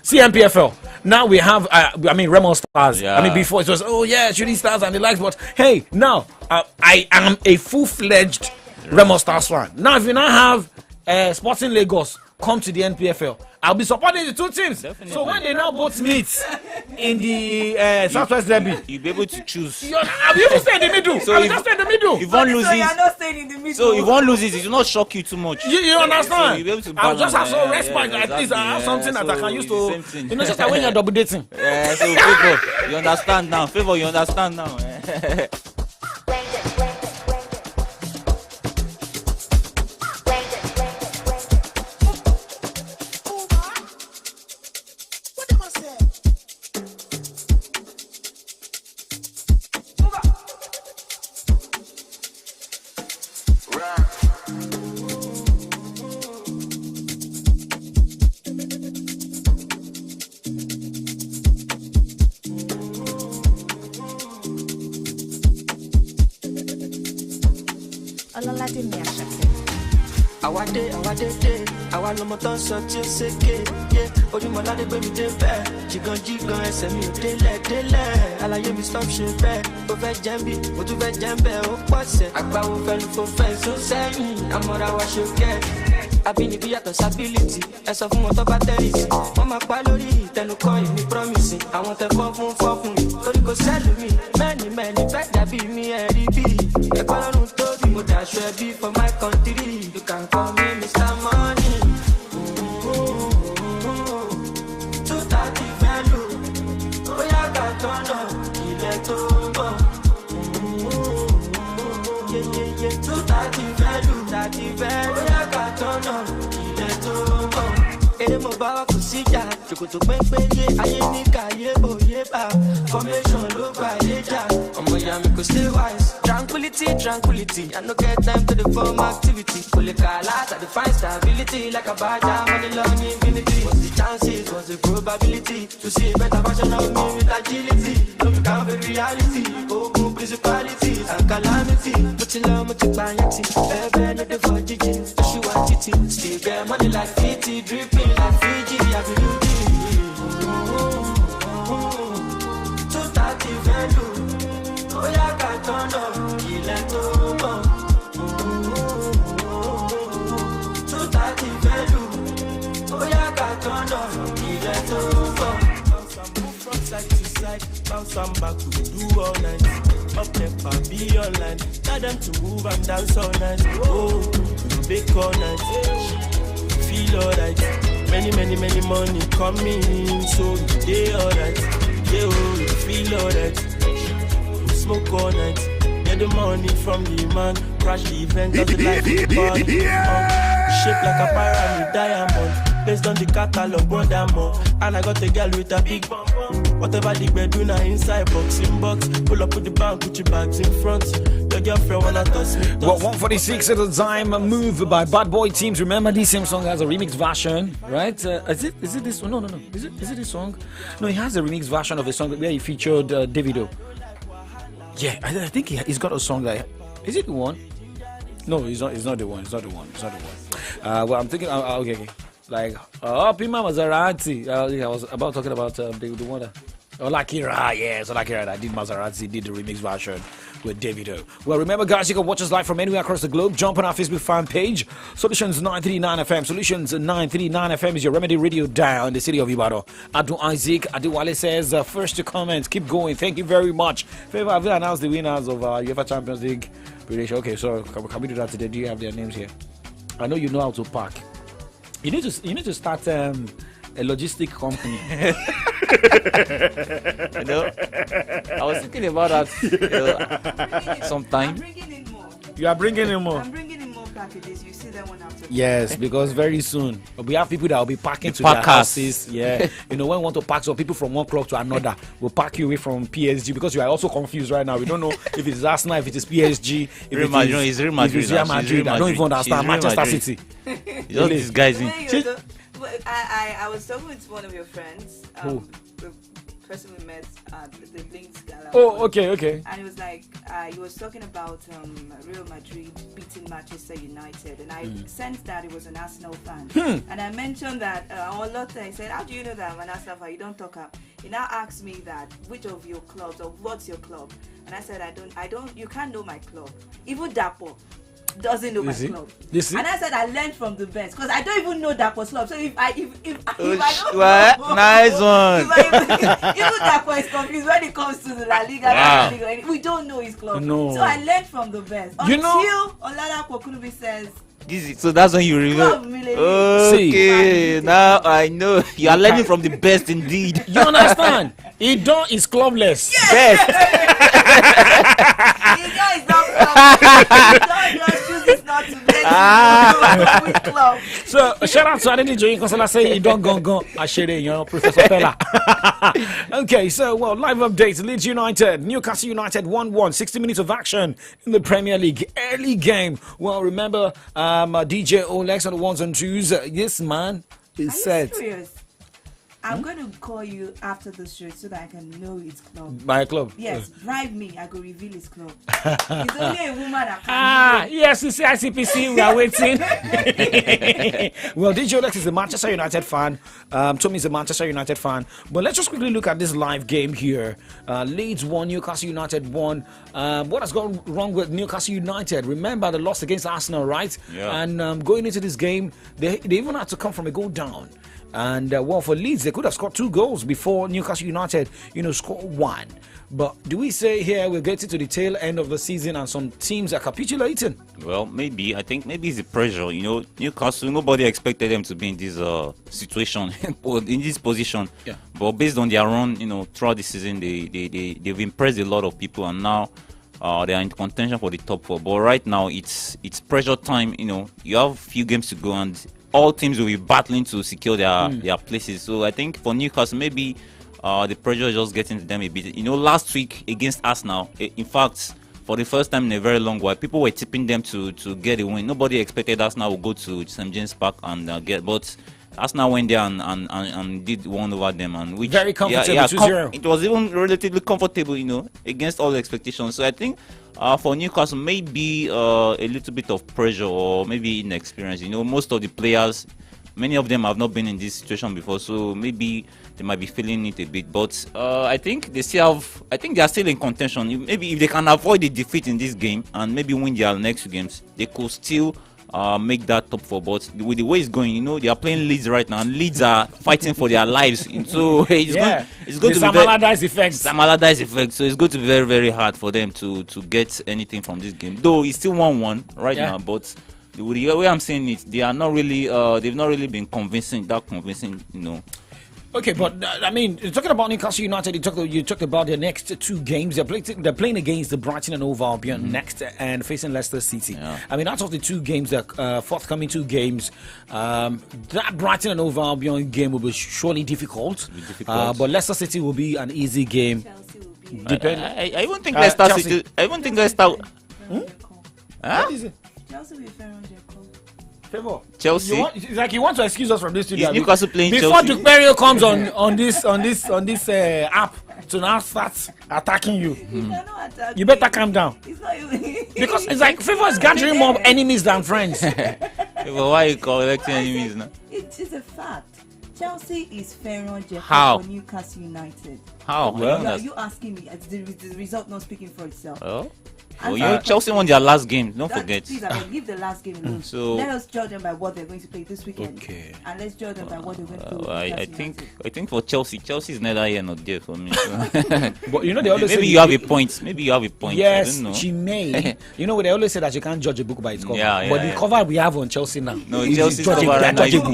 CMPFL. Now we have, Remo Stars. Yeah. Before it was, Shooting Stars and the likes. But hey, now I am a full-fledged Remo Stars fan. Now, if you now have Sporting Lagos come to the NPFL, I'll be supporting the two teams. Definitely. So when they now both meet in the Southwest Derby, you'll be able to choose. I'll be able to stay in the middle. So I will just stay in the middle. If one loses, so you're not staying in the middle. So if one loses, it will not shock you too much. You understand? So you'll be able to I'll just have balance, some respect. At least I have something that I can use to. Just like when you're double dating. So Favor, you understand now. Favor, you understand now. àwa lọmọ tó ń sọ tí ó ṣèké ojúmọ́ ládé gbé mi dé bẹ́ẹ̀ jìgàn ẹsẹ̀ mi ò délẹ̀ àlàyé mi stop ṣe bẹ́ẹ̀ ó fẹ́ jẹ́ bí mo tún fẹ́ jẹ́ bẹ́ẹ̀ ó pọ̀sẹ̀ àgbáwo fẹ́nu fò fẹ́ sún sẹ́yìn àmọ́ra wa ṣe kẹ́ àbínibí yàtọ̀ sábìlìtì ẹ sọ fún wọn tó bá tẹ́rìsì wọ́n máa pa lórí ìtẹnukọ́ ìní promising àwọn tẹ fọ́ fún mi torí kò sẹ́lù mi mẹ́ni fẹ́ dàbí mi ẹ̀rí bí ẹ̀kọ́ lọ́rùn tóbi mo dàṣọ ẹbí for my country you can call me Mr. Money. 230 fẹ́lú bóyá ká tọ́nà ilẹ̀ tó ń bọ̀. 230 fẹ́lú bóyá ká tọ́nà ilẹ̀ tó ń bọ̀. Èrè mo bá wa kò síjà ṣòkòtò pẹ́ńpẹ́ yé ayé ní kàyé òye bá formation ló gbà yé jà ọmọ ìyá mi kò stay wise. Tranquility, I no get time to the form activity. Pull a car out, I define stability like a badger, money long infinity. What's the chances, what's the probability to see a better version of me with agility? No, you can't be reality, open principalities and calamity. But you love me to buy it, baby, not the for Gigi. She want it, still get money like 50, dripping like Fiji, I believe it. 230 value. Oh yeah, got turned up, he let go. 230 value. Oh yeah, got turned up, he let go. From side to side, bounce and back, we do all night. Up there, be online. Tell them to move and dance all night. Oh, we bake all night. Feel alright. Many money coming, so you day alright. Yeah, oh, you feel alright. Smoke all night, get the money from the man. Crash the event, got the life of the party. Shaped like a pyramid diamond, based on the catalog, brother more. And I got a girl with a big bum. Whatever the bed do now inside boxing box. Pull up with the bank, put your bags in front. Your girlfriend wanna toss me. Well, 146 at the time, a move by Bad Boy Teams. Remember, this same song has a remix version, right? Is it this one? No. Is it this song? No, he has a remix version of a song where he featured Davido. Yeah, I think he's got a song like. Is it the one? No, it's not the one. Well, I'm thinking. Okay. Like, Pima Maserati. I was about talking about the one that. Olakira, yes, Olakira. I did Maserati, did the remix version with Davido. Well, remember, guys, you can watch us live from anywhere across the globe. Jump on our Facebook fan page, Solutions 939 FM. Solutions 939 FM is your remedy radio dial in the city of Ibadan. Adu Isaac Adewale says, first to comment, keep going. Thank you very much. Favor, have you announced the winners of UEFA Champions League? Okay, so can we do that today? Do you have their names here? I know you know how to pack. You need to start a logistic company. You know, I was thinking about that sometime. You are bringing in more. I'm bringing in more packages. You see that one after. Yes, because very soon we have people that will be packing to their houses. Yeah, when we want to pack some people from one club to another, we'll pack you away from PSG because you are also confused right now. We don't know if it is Arsenal, if it is PSG, if Real Madrid, it's Real Madrid. If it's Real Madrid. I don't even understand Manchester City. Just these guys in. I was talking with one of your friends. person we met at the Blinks Gala. Oh, okay. And it was like he was talking about Real Madrid beating Manchester United, and I sensed that he was an Arsenal fan. And I mentioned that on Lotte. I said, "How do you know that I'm an Arsenal fan? You don't talk up." He now asked me that which of your clubs or what's your club, and I said, "I don't. You can't know my club. Even Dapo doesn't know my club." And I said I learned from the best because I don't even know Dapo's club. So if I don't know, nice one. Even Dapo is confused when it comes to the La Liga. La Liga, we don't know his club. No. So I learned from the best. Until Oladapo Kunubi says, So that's when you remember. Okay, now I know you are learning from the best indeed. You understand? Idon is clubless. Best. Idon is not club. Idon just chooses not to let with club. So shout out to Adeni Joyin Consola say Idon Gongon Ashere, you know, Professor Fela. Okay, so live updates. Leeds United, Newcastle United 1-1, 60 minutes of action in the Premier League. Early game. Well, remember DJ Olex on the ones and twos. Yes, man. Is set. Serious? I'm going to call you after the show so that I can know his club. My club? Yes, bribe me. I go reveal his club. It's only a woman that can. Yes, you see ICPC, we are waiting. Well, DJ Olex is a Manchester United fan. Tommy is a Manchester United fan. But let's just quickly look at this live game here. Leeds 1, Newcastle United 1. What has gone wrong with Newcastle United? Remember the loss against Arsenal, right? Yeah. And going into this game, they even had to come from a goal down. And for Leeds, they could have scored 2 goals before Newcastle United, scored 1. But do we say here we're getting to the tail end of the season and some teams are capitulating? Well, maybe. I think maybe it's the pressure. Newcastle, nobody expected them to be in this situation, in this position. Yeah. But based on their run, throughout the season, they've impressed a lot of people, and now they are in contention for the top 4. But right now, it's pressure time. You have a few games to go, and all teams will be battling to secure their places. So I think for Newcastle, maybe the pressure is just getting to them a bit. Last week against Arsenal, in fact, for the first time in a very long while, people were tipping them to get a win. Nobody expected Arsenal would go to St. James Park and get, but Arsenal went there and did one over them, and which very comfortable 2-0. It was even relatively comfortable, against all the expectations. So I think for Newcastle, maybe a little bit of pressure or maybe inexperience. Most of the players, many of them have not been in this situation before, so maybe they might be feeling it a bit. But I think they are still in contention. Maybe if they can avoid the defeat in this game and maybe win their next 2 games, they could still make that top 4. But with the way it's going, they are playing Leeds right now, and Leeds are fighting for their lives. So it's going to be Sam Allardyce effect. So it's going to be very, very hard for them to get anything from this game. Though it's still 1-1 right now, but the way I'm saying it, they are not really they've not really been convincing. Okay, but talking about Newcastle United, you talked about their next 2 games. They're playing against the Brighton and Hove Albion next, and facing Leicester City. Yeah. Out of the 2 games, the forthcoming 2 games, that Brighton and Hove Albion game will be surely difficult. But Leicester City will be an easy game. Chelsea will be I even think Leicester City. I even think Leicester. What is it? Chelsea will be fair on their call. Favor. Chelsea. You want to excuse us from this studio. Newcastle playing before Chelsea. Duke Berrio comes on this app to now start attacking you. You better calm down. It's not even Because it's like Favor is gathering more enemies than friends. But why are you collecting enemies now? It is a fact. Chelsea is fair on their How? call for Newcastle United. How? Are you asking me? Is the result not speaking for itself? Chelsea won their last game. Don't forget. Please, I will leave the last game alone. So let us judge them by what they're going to play this weekend. Okay. And let's judge them by what they're going to do. I think for Chelsea is neither here nor there for me. So. But they always maybe say you have a point. Yes, I don't know. she may. They always say that you can't judge a book by its cover. But the cover we have on Chelsea now. No, Chelsea's cover right now is judgeable.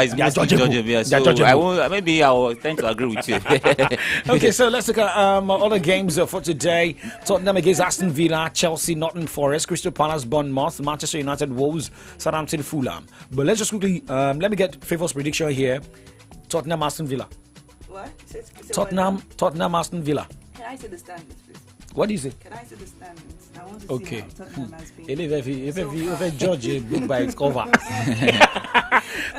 It's mostly judgeable. So maybe I will tend to agree with you. Okay, so let's look at other games for today. Tottenham against Aston Villa, Chelsea, Nottingham Forest, Crystal Palace, Bournemouth, Manchester United, Wolves, Southampton, Fulham. But let's just quickly let me get Favor's prediction here. Tottenham, Aston Villa. What? Tottenham, Aston Villa. Can I say the standings, please? What do you say? Can I say the standings? I want to see how Tottenham has been. If a judge a book by its cover.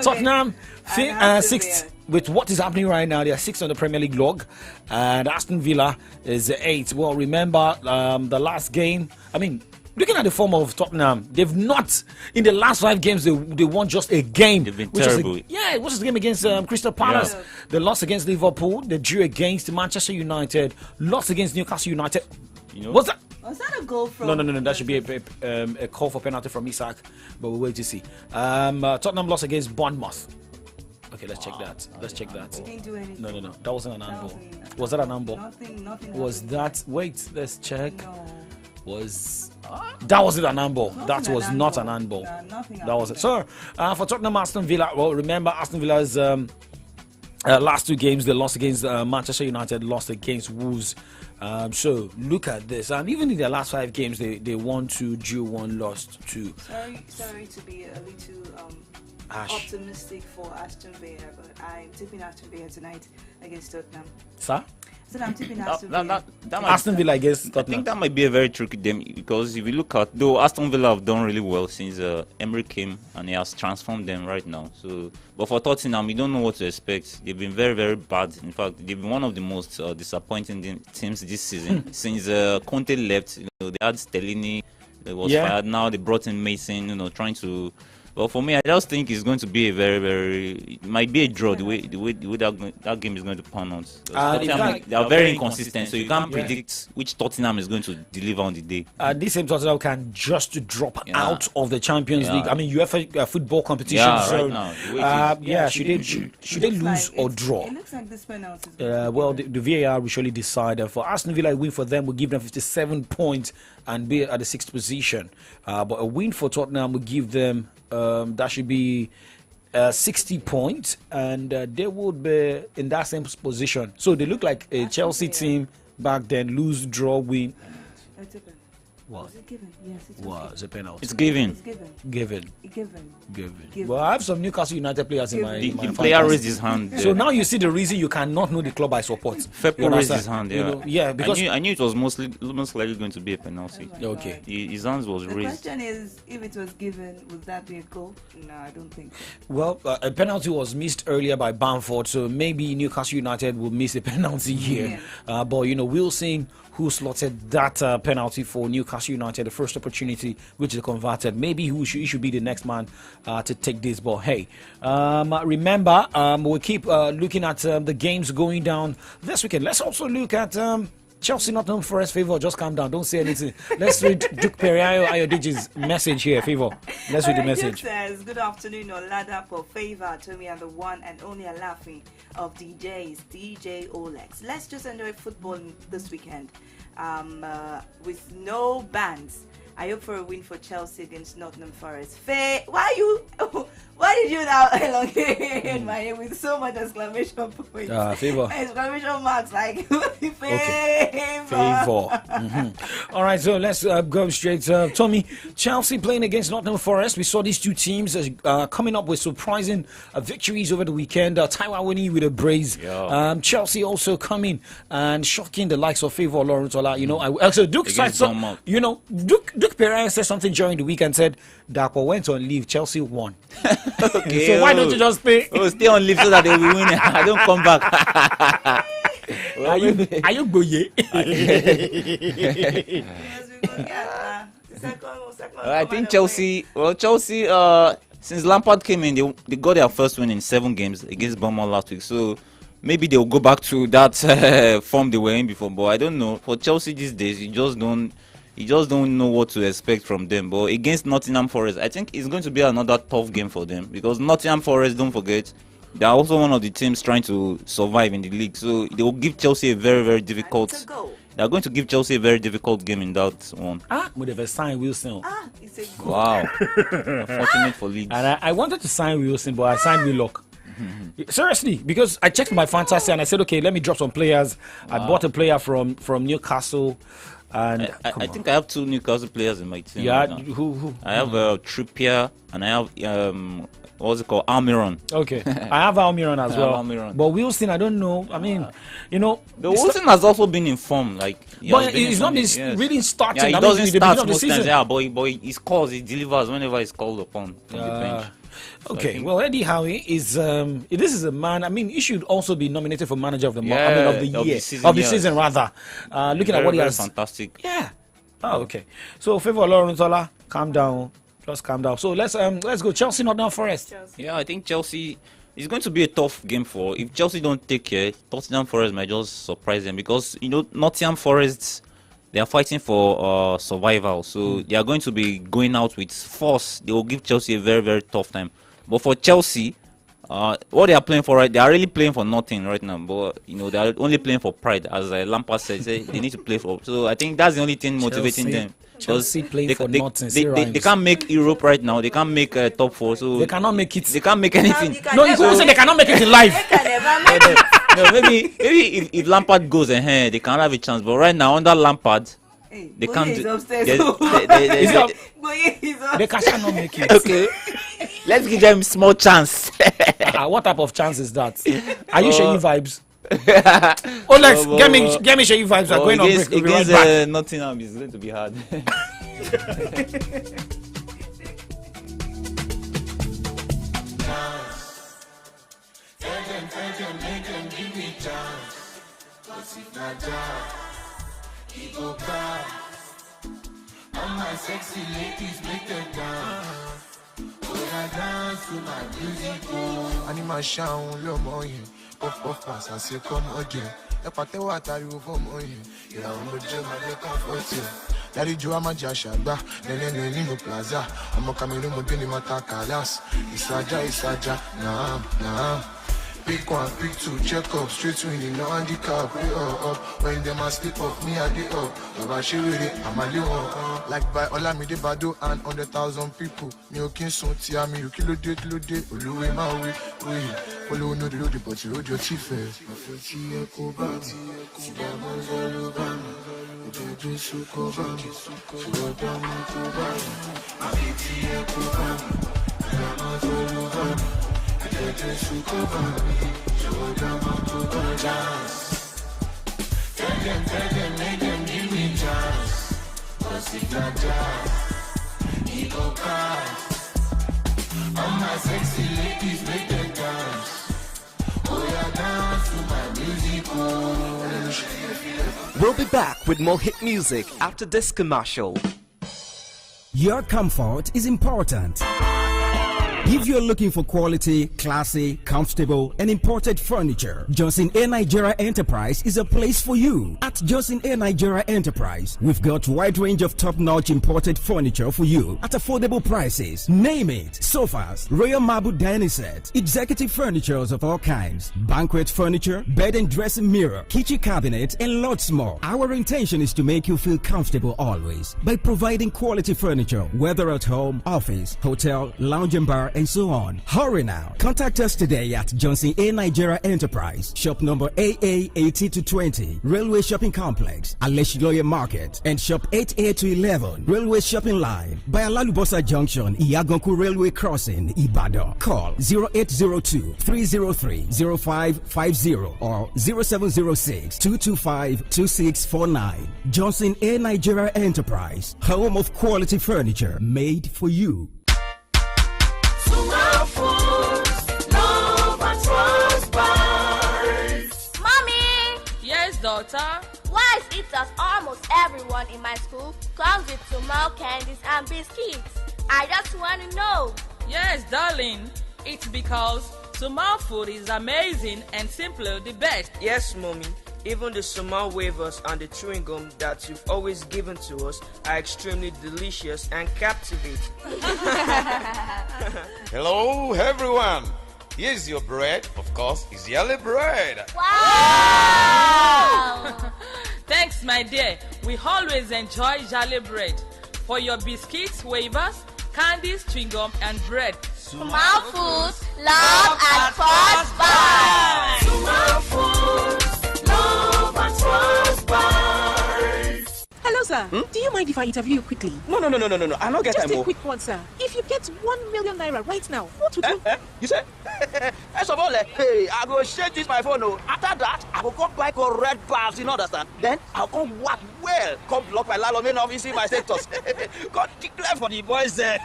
Tottenham, 6th. with what is happening right now, they are 6th on the Premier League log, and Aston Villa is 8th. Well, remember the last game. I mean, looking at the form of Tottenham, they've not in the last 5 games they won just a game. They've been which terrible. Was the game against Crystal Palace. Yeah. They lost against Liverpool. They drew against Manchester United. Lost against Newcastle United. You know, Was that a goal from? No. That should be a call for penalty from Isak, but we'll wait to see. Tottenham lost against Bournemouth. Okay, let's check that. Didn't do anything. No. That wasn't an handball. Nothing. Was that an handball? Nothing. Was that? Wait, let's check. No. That wasn't an handball. Nothing That an was not an handball. handball. Nothing. That was it. So for Tottenham, Aston Villa. Well, remember Aston Villa's last 2 games they lost against Manchester United, lost against Wolves. So look at this, and even in their last 5 games, they won 2, drew 1, lost 2. Sorry to be a little Ash. optimistic for Aston Villa, but I'm tipping Aston Villa tonight against Tottenham. Sir? So I'm tipping Aston Villa. that might, Aston Villa against I think Tottenham. that might be a very tricky game because if you look at, though Aston Villa have done really well since Emery came and he has transformed them right now. So, but for Tottenham, we don't know what to expect. They've been very, very bad. In fact, they've been one of the most disappointing teams this season since Conte left. You know, they had Stellini, was fired. Now they brought in Mason. You know, trying to. Well, for me, I just think it's going to be a very, very. It might be a draw. The way that game is going to pan out. They are very inconsistent, so you can't predict which Tottenham is going to deliver on the day. This same Tottenham can just drop out of the Champions League. I mean, UEFA football competition. Yeah, so, right now. The way it is. Should they lose or draw? It looks like this penalty. Well, the VAR will surely decide. For Aston Villa, a win for them will give them 57 points and be at the 6th position. But a win for Tottenham will give them that should be 60 points, and they would be in that same position. So they look like a Chelsea team back then: lose, draw, win. Was it given? Yes, it Was a penalty. It's given. It's given. Given. Well, I have some Newcastle United players in my. The my player fantasy. raised his hand. So now you see the reason you cannot know the club I support. Fepo You raised understand? his hand. You know, because I knew it was most likely going to be a penalty. okay. His hands was The raised. question is, if it was given, would that be a goal? No, I don't think so. Well, a penalty was missed earlier by Bamford, so maybe Newcastle United will miss a penalty here. But you know, we'll see who slotted that penalty for Newcastle United, the first opportunity which they converted. Maybe he should be the next man to take this ball. Hey, remember, we'll keep looking at the games going down this weekend. Let's also look at Chelsea Nottingham Forest. Favor, just calm down. Don't say anything. Let's read Duke Periayo Ayodiji's message here. Favor, let's read the message. Duke says, good afternoon, Oladapo, Favor, Tommy, and the one and only laughing of DJs, DJ Olex. Let's just enjoy football this weekend with no bans. I hope for a win for Chelsea against Nottingham Forest. Faye, why did you now elongate my name with so much exclamation points? Favor. Exclamation marks like Favor. Favor. All right, so let's go straight. Tommy, Chelsea playing against Nottingham Forest. We saw these two teams coming up with surprising victories over the weekend. Taiwan winning with a brace. Chelsea also coming and shocking the likes of Favor Lawrentola. You know, so Duke said Duke Pereira said something during the week and said Dapo went on leave. Chelsea won. Okay, so why don't you just pay? Stay on leave so that they will win. I don't come back. Are you boye? I think Chelsea. Well, Chelsea. Since Lampard came in, they got their first win in 7 games against Bournemouth last week. So maybe they'll go back to that form they were in before. But I don't know. For Chelsea these days, you just don't know what to expect from them. But against Nottingham Forest, I think it's going to be another tough game for them because Nottingham Forest, don't forget, they are also one of the teams trying to survive in the league. So they will give Chelsea a very, very difficult. They are going to give Chelsea a very difficult game in that one. Would have signed Wilson. It's a goal. Wow, unfortunate for Leeds. And I wanted to sign Wilson, but I signed Willock. Seriously, because I checked my fantasy and I said, okay, let me drop some players. I bought a player from Newcastle. And I think I have 2 Newcastle players in my team. Yeah, right now. who? I have Trippier and I have what's it called, Almiron. Okay, I have Almiron as I have well. Almiron. But Wilson, I don't know. I mean, The Wilson has also been in form, like. But he's not been really starting. Yeah, he I doesn't mean, the start beginning of the most times. season. Yeah, but he scores, he delivers whenever he's called upon from the bench. So Okay, well, Eddie Howe is this is a man. I mean, he should also be nominated for manager of the month. Yeah, of the of the year, season, of the yes. season rather. Looking at what he very has. fantastic. Yeah. Oh, okay. So, Favor Lawrence-Ola, calm down. Just calm down. So let's go. Chelsea, Nottingham Forest. Yeah, I think Chelsea is going to be a tough game for. If Chelsea don't take care, Nottingham Forest might just surprise them because Nottingham Forest, they are fighting for survival, so they are going to be going out with force. They will give Chelsea a very, very tough time. But for Chelsea, what they are playing for, right? They are really playing for nothing right now. But they are only playing for pride, as Lampard said. They need to play for. So I think that's the only thing motivating them. Chelsea playing for nothing. They can't make Europe right now. They can't make top four. So They cannot make it. They can't make anything. No, you can't say they cannot make it in life. They can never make it. No, maybe if Lampard goes ahead, they can have a chance. But right now, under Lampard, Hey, they Boye can't. is upstairs. They Boye is cannot make it. Okay, let's give them small chance. What type of chance is that? Are you sharing vibes? Lex, get me sharing vibes. We're going on break. We'll be right against back. Nottingham is going to be hard. All my sexy ladies make them dance. Dance to my music. Animation, lo moye. Off pass, I say come again. The party what are you for moye? Yeah, I'm a gym, I comfort you. Daddy Joe, I'm a Jashaba. Nene, no plaza. I'm a Cameroon, I'm doing my takalas. Isaja. Nah. Pick one, pick two, check up, straight winning, no handicap, way up. When them a slip off, me I did up. Baba she with it, I'm a little like by Olamide Bado and 100,000 people. Me okay so tia me, you kilo day, Oluwe my way. Follow no the road, but you road your chief first. I feel tia koba, Sibama Zalubama. Ubedu sukoba, Suwadama koba. I feel tia koba, Sibama Zalubama. Tell them, make them give me chance. Cause if not jazz, he go pass. All my sexy ladies make them dance. Oh yeah, dance to my music. We'll be back with more hit music after this commercial. Your comfort is important. If you're looking for quality, classy, comfortable, and imported furniture, Johnson A. Nigeria Enterprise is a place for you. At Johnson A. Nigeria Enterprise, we've got a wide range of top-notch imported furniture for you at affordable prices. Name it: sofas, royal marble dining set, executive furnitures of all kinds, banquet furniture, bed and dressing mirror, kitchen cabinet, and lots more. Our intention is to make you feel comfortable always by providing quality furniture, whether at home, office, hotel, lounge and bar, and so on. Hurry now. Contact us today at Johnson A. Nigeria Enterprise, shop number AA 80-20, Railway Shopping Complex, Aleshiloye Market, and shop 8A-11, Railway Shopping Line, by Alalubosa Junction, Iyaganku Railway Crossing, Ibadan. Call 0802-303-0550 or 0706-225-2649. Johnson A. Nigeria Enterprise, home of quality furniture made for you. Mommy! Yes, daughter? Why is it that almost everyone in my school comes with Sumal candies and biscuits? I just want to know. Yes, darling. It's because Sumal food is amazing and simply the best. Yes, Mommy. Even the Sumal wafers and the chewing gum that you've always given to us are extremely delicious and captivating. Hello, everyone. Here's your bread. Of course, it's yellow bread. Wow! Thanks, my dear. We always enjoy Jolly bread. For your biscuits, wafers, candies, chewing gum, and bread. Sumal Foods, love at first bite. Sumal Foods, love at first bite. Hello, sir. Sir, do you mind if I interview you quickly? No. I don't get Just time. a quick one, sir. If you get 1 million naira right now, what would you... You said? First of all, hey, I go share this my phone. After that, I go come buy red bars, you understand? Then I'll come work well. Come block my landlord main office, see my status. God declare for the boys there.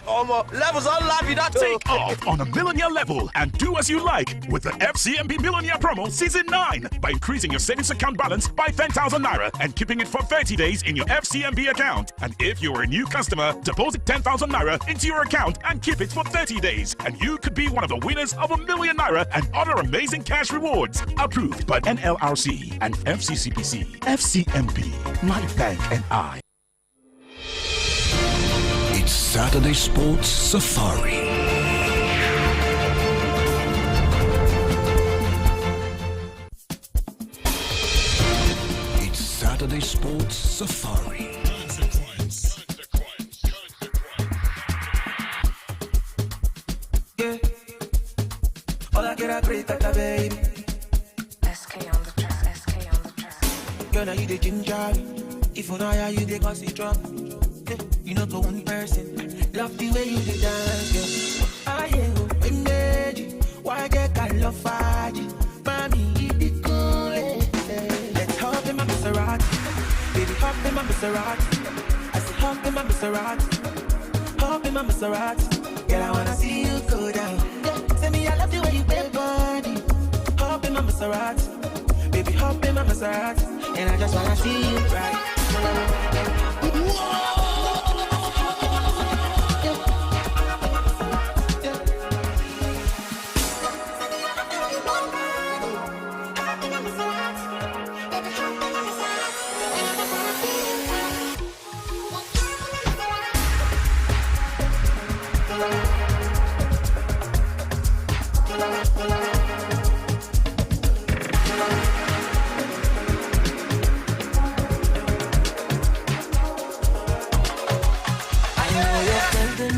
Levels all live without Take off on a millionaire level and do as you like with the FCMB Millionaire Promo Season 9 by increasing your savings account balance by 10,000 naira and keeping it for 30 days in your FCMB account. And if you are a new customer, deposit 10,000 naira into your account and keep it for 30 days. And you could be one of the winners of ₦1 million and other amazing cash rewards. Approved by NLRC and FCCPC. FCMB, Life Bank and I. It's Saturday Sports Safari. It's Saturday Sports Safari. Yeah. Hola, que era grita, baby. SK on the track. Girl, now you the ginger. If you know how you the cause drop. You know the one person. Love the way you the dance, girl. I am energy. Why get I love Faji? Mommy, you be cool. Let's hop in my Maserati. Baby, hop in my Maserati. I say hop in my Maserati. Hop in my Maserati. Girl, I wanna see you go down. Tell me I love the way you bend body. Hop in my Maserati. Baby, hop in my Maserati. And I just wanna see you right.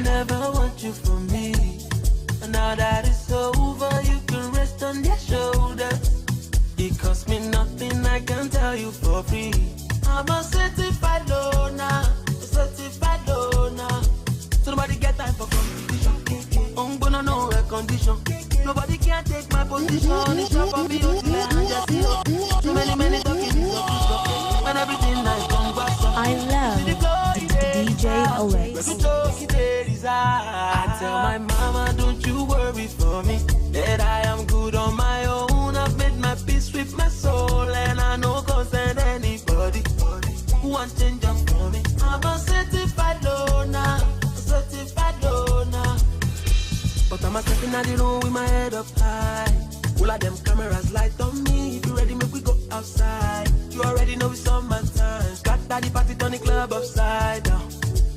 Never want you for me. And now that it's over, you can rest on their shoulders. It cost me nothing, I can tell you for free. I'm a certified loner, so nobody get time for competition. But no air condition. Nobody can take my position. It's up for me, and just see. Too many talking, when everything nice, come back. I love DJ OX. I tell my mama, don't you worry for me, that I am good on my own. I've made my peace with my soul, and I know concern anybody who wants change up for me. I'm a certified loner, but I'm a stepping out the room with my head up high. All of them cameras light on me. If you ready, make we go outside. You already know it's on my time. Got the party, turn the club upside down.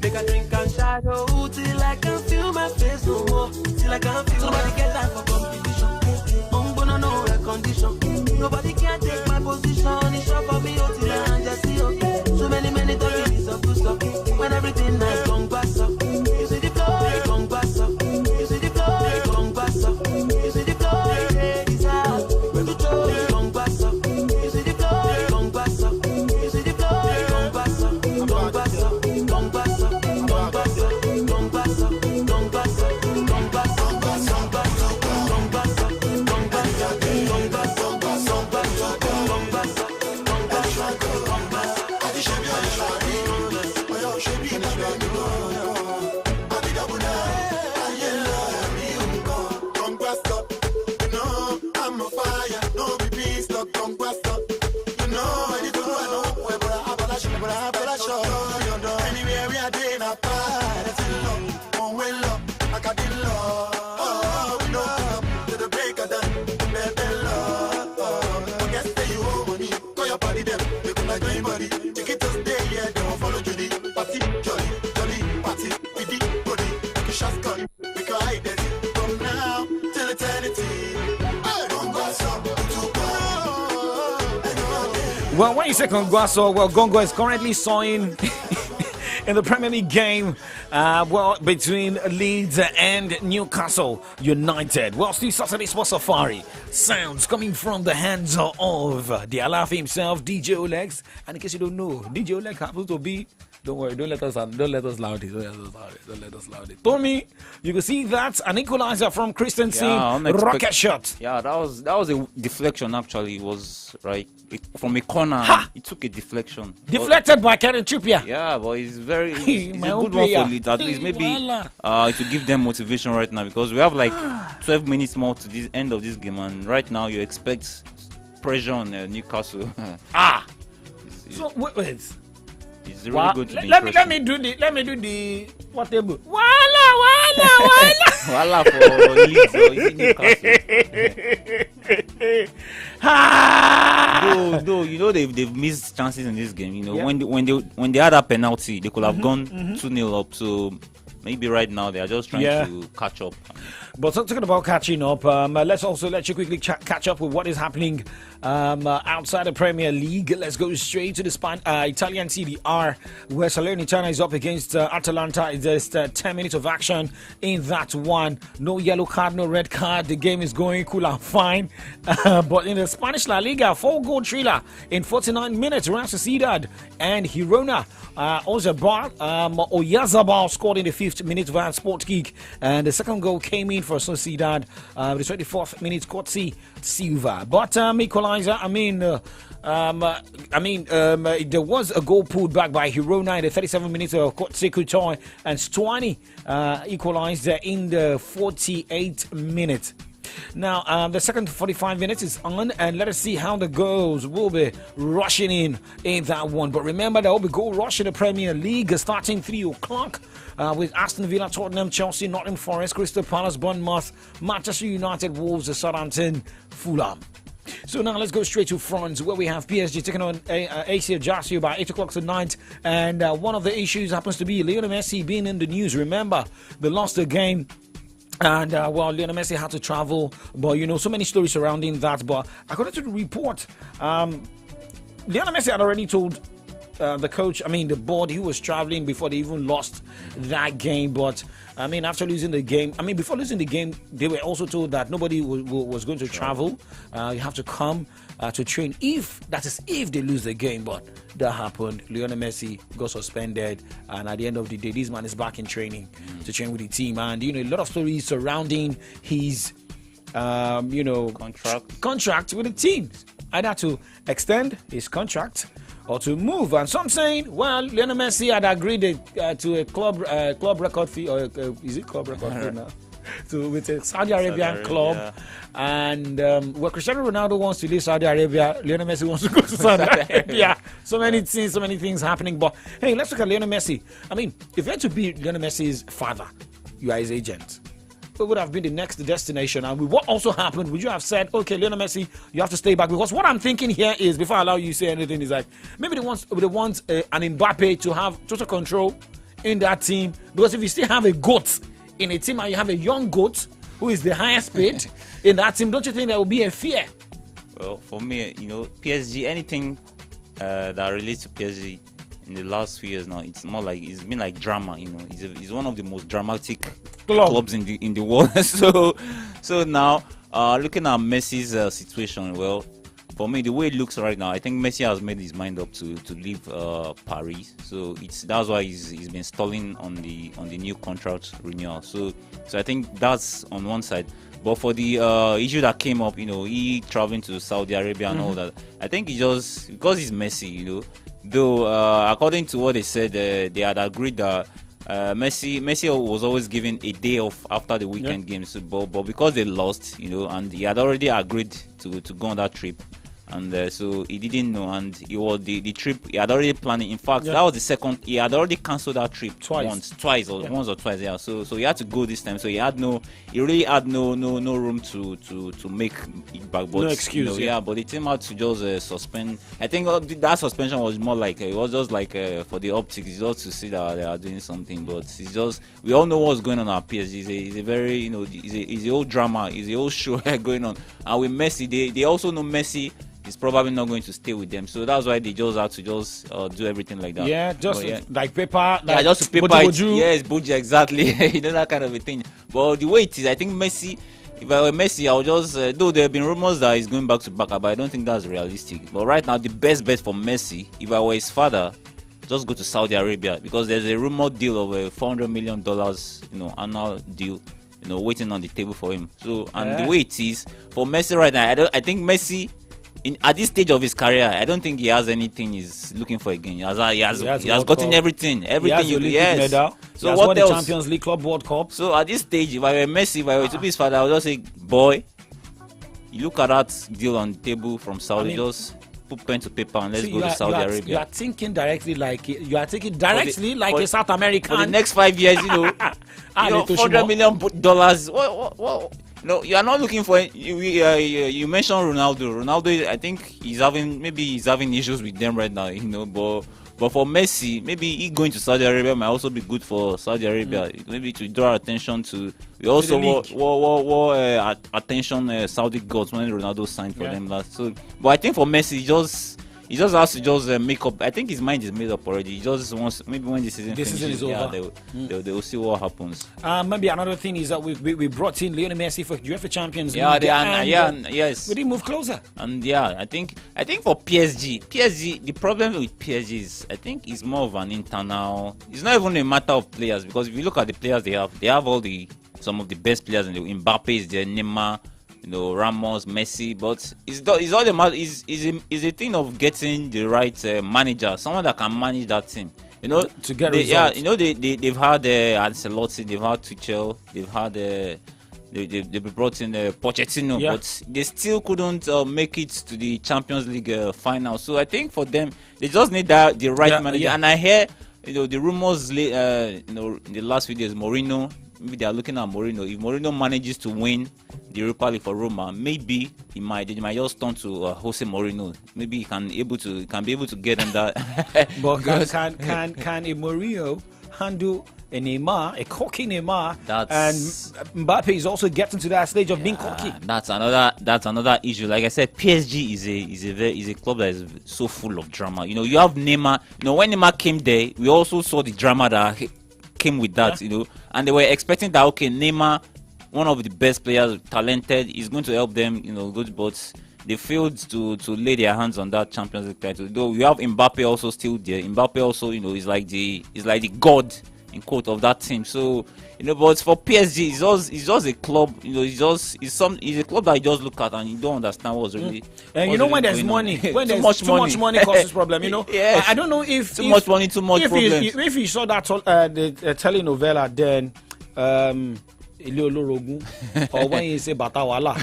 Make a drink and shadow till I can feel my face no more. Till I can feel nobody get time for competition. No air condition. Nobody can take my position. It's up for me till I just see okay. So many talking is up to stop. When everything nice, long bass up. You see the flow, long bass up. You see the flow, long bass up. You see the flow, it's out. When you throw, long bass up. You see the flow, long bass up. You see the flow, long bass up. Long bass up, long bass up. Well, when you say Kongwaso, well, Gongo is currently sawing in the Premier League game, between Leeds and Newcastle United. Well, still Saturday Sports Safari. Sounds coming from the hands of the Alafi himself, DJ Olex. And in case you don't know, DJ Olex happens to be. Don't worry, don't let us loud it. Don't let us loud it. Tommy, you can see that an equalizer from Christensen, rocket shot. Yeah, that was a deflection. Actually, it was right from a corner. It took a deflection. Deflected by Karen Trippier. Yeah, but it's a good one for Leeds. At least maybe to give them motivation right now, because we have like 12 minutes more to the end of this game, and right now you expect pressure on Newcastle. So wait. It's really good to be let me do the what table? Wala Wala for Leeds or is it Newcastle? Though you know they've missed chances in this game. You know, when they had that penalty, they could have gone 2-0 up. So maybe right now they are just trying to catch up. But talking about catching up, let's also let you quickly catch up with what is happening outside the Premier League. Let's go straight to the Italian Serie A, where Salernitana is up against Atalanta. It's just 10 minutes of action in that one. No yellow card, no red card. The game is going cool and fine. But in the Spanish La Liga, 4-goal thriller in 49 minutes. Real Sociedad and Girona. Oyarzabal scored in the 5th minute via Sport Geek, and the second goal came in for Sociedad the 24th minute, Coetzee Silva. But equalizer, there was a goal pulled back by Girona in the 37 minutes of Coetzee Coutoy, and Stuani equalized in the 48th minute. Now, the second 45 minutes is on, and let us see how the goals will be rushing in that one. But remember, there will be goal rush in the Premier League starting 3 o'clock with Aston Villa, Tottenham, Chelsea, Nottingham Forest, Crystal Palace, Bournemouth, Manchester United, Wolves, Southampton, Fulham. So now let's go straight to France, where we have PSG taking on AC Ajaccio by 8 o'clock tonight. And one of the issues happens to be Lionel Messi being in the news. Remember, they lost the game. And, Lionel Messi had to travel. But, so many stories surrounding that. But according to the report, Lionel Messi had already told the coach, the board, he was traveling before they even lost that game. But, after losing the game, before losing the game, they were also told that nobody was going to travel. You have to come to train if they lose the game. But that happened. Lionel Messi got suspended, and at the end of the day, this man is back in training to train with the team. And a lot of stories surrounding his contract with the team, either to extend his contract or to move. And some saying, Lionel Messi had agreed to a club record fee, or is it club record fee now? With a Saudi Arabian club. Yeah. And Cristiano Ronaldo wants to leave Saudi Arabia, Lionel Messi wants to go to Saudi Arabia. So many things happening. But hey, let's look at Lionel Messi. If you had to be Lionel Messi's father, you are his agent, what would have been the next destination? And with what also happened, would you have said, okay, Lionel Messi, you have to stay back? Because what I'm thinking here is, before I allow you to say anything, is like, maybe they want an Mbappe to have total control in that team. Because if you still have a GOAT in a team and you have a young GOAT who is the highest paid in that team, don't you think there will be a fear? Well, for me, PSG, anything that relates to PSG in the last few years now, it's more like, it's been like drama. It's one of the most dramatic clubs in the world. so now looking at Messi's situation, well, for me, the way it looks right now, I think Messi has made his mind up to leave Paris. So that's why he's been stalling on the new contract renewal. So I think that's on one side. But for the issue that came up, he traveling to Saudi Arabia and all that, I think he just, because he's Messi, though according to what they said, they had agreed that Messi was always given a day off after the weekend games, but because they lost, and he had already agreed to go on that trip, and so he didn't know, and it was the trip he had already planned. In fact, that was the second. He had already cancelled that trip once or twice. Yeah. So he had to go this time. So he really had no room to make it back. But, no excuse. But the team had to just suspend. I think that suspension was more like it was just like for the optics, just to see that they are doing something. But it's just, we all know what's going on at PSG. It's a very it's a whole drama. It's a whole show going on. And with Messi, they also know Messi is probably not going to stay with them, so that's why they just have to do everything like that. Like paper. Just paper. Yes, Boji, exactly. That kind of a thing. But the way it is, I think Messi if I were Messi, I would just though there have been rumors that he's going back to Barca, but I don't think that's realistic. But right now, the best bet for Messi, if I were his father, just go to Saudi Arabia, because there's a rumored deal of $400 million, annual deal, waiting on the table for him. So, and the way it is for Messi right now, I think Messi, at this stage of his career, I don't think he has anything he's looking for again. He has gotten everything. He has the Olympic medal. So he has what won else? The Champions League, Club World Cup. So at this stage, if I were Messi, if I were to be his father, I would just say, boy, you look at that deal on the table from Saudi, just put pen to paper and let's go to Saudi Arabia. You are thinking directly like a South American. For the next 5 years, $400 million. No, you are not looking for. You mentioned Ronaldo. Ronaldo, I think he's having issues with them right now. But for Messi, maybe he going to Saudi Arabia might also be good for Saudi Arabia. Maybe to draw attention to. We also what attention Saudi got when Ronaldo signed for them last. So, but I think for Messi, he just has to make up. I think his mind is made up already. He just wants, maybe when the season is over, they will see what happens. Maybe another thing is that we brought in Lionel Messi for UEFA Champions League. Yes. We didn't move closer. And I think for PSG, the problem with PSG is, I think, it's more of an internal. It's not even a matter of players, because if you look at the players they have some of the best players in the Mbappe is there, Neymar, Ramos, Messi, but it's all the matter. Is a thing of getting the right manager, someone that can manage that team. To get results. They've had Ancelotti, they've had Tuchel, they've had they've brought in Pochettino, but they still couldn't make it to the Champions League final. So I think for them, they just need the right manager. And I hear the rumors in the last few days, Mourinho. Maybe they are looking at Mourinho. If Mourinho manages to win the Europa League for Roma, maybe they might just turn to Jose Mourinho. Maybe he can be able to get in that. But can a Mourinho handle a Neymar, a cocky Neymar, and Mbappe is also getting to that stage of being cocky? That's another issue. Like I said, PSG is a club that is so full of drama. You have Neymar. When Neymar came there, we also saw the drama that came with that. And they were expecting that, okay, Neymar, one of the best players, talented, is going to help them, good, but they failed to lay their hands on that Champions League title. Though we have Mbappe also still there. Mbappe also, is like the god, in quote, of that team. So, but for PSG, it's just a club. It's a club that you just look at and you don't understand what's really. And when there's money, when there's too much money causes problem. Yes. I don't know if too much money, too much problems. If you saw that the telenovela, then or when you say Batawala.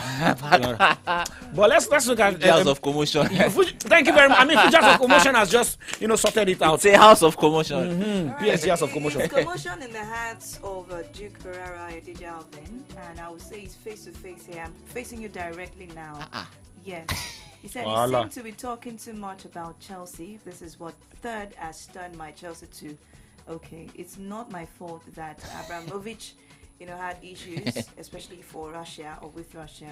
But let's look at House of Commotion. Thank you very much. I mean, House of Commotion has just sorted it out. It's a House of Commotion. PSG House of Commotion. It's commotion in the hearts of Duke Pereira and DJ Alvin, and I would say he's face to face here. I'm facing you directly now. Yes. He said he seemed to be talking too much about Chelsea. This is what third has turned my Chelsea to. Okay, it's not my fault that Abramovich had issues, especially for Russia or with Russia.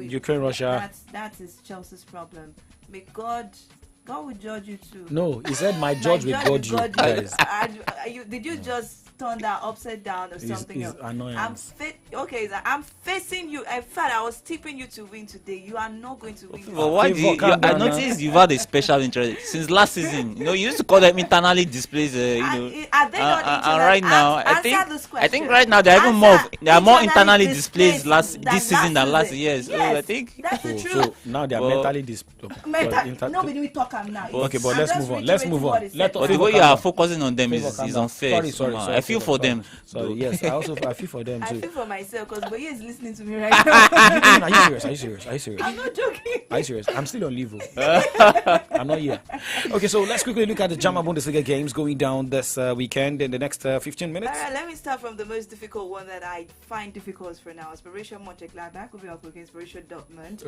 Ukraine, Russia. That is Chelsea's problem. May God will judge you too. No, he said my judge will judge you. Guys. Did you just turn that upside down or something else? Annoying. I'm facing you. In fact, I was tipping you to win today. You are not going to win. But why I noticed you've had a special interest since last season. You used to call them internally displays. Are they not and right now, I think right now they are more internally displays this season than last year. Yes, so I think that's the truth. So now they are mentally displayed. Nobody will talk now. Okay, but let's move on. But the way you are focusing on them is unfair. Sorry. I feel for them. Sorry, yes, I feel for them too. I feel for myself because Boye is listening to me right now. Are you serious? I'm not joking. Are you serious? I'm still on leave. I'm not here. Okay, so let's quickly look at the German Bundesliga games going down this weekend in the next 15 minutes. All right, let me start from the most difficult one that I find difficult for now. Borussia Mönchengladbach will be up against Borussia Dortmund.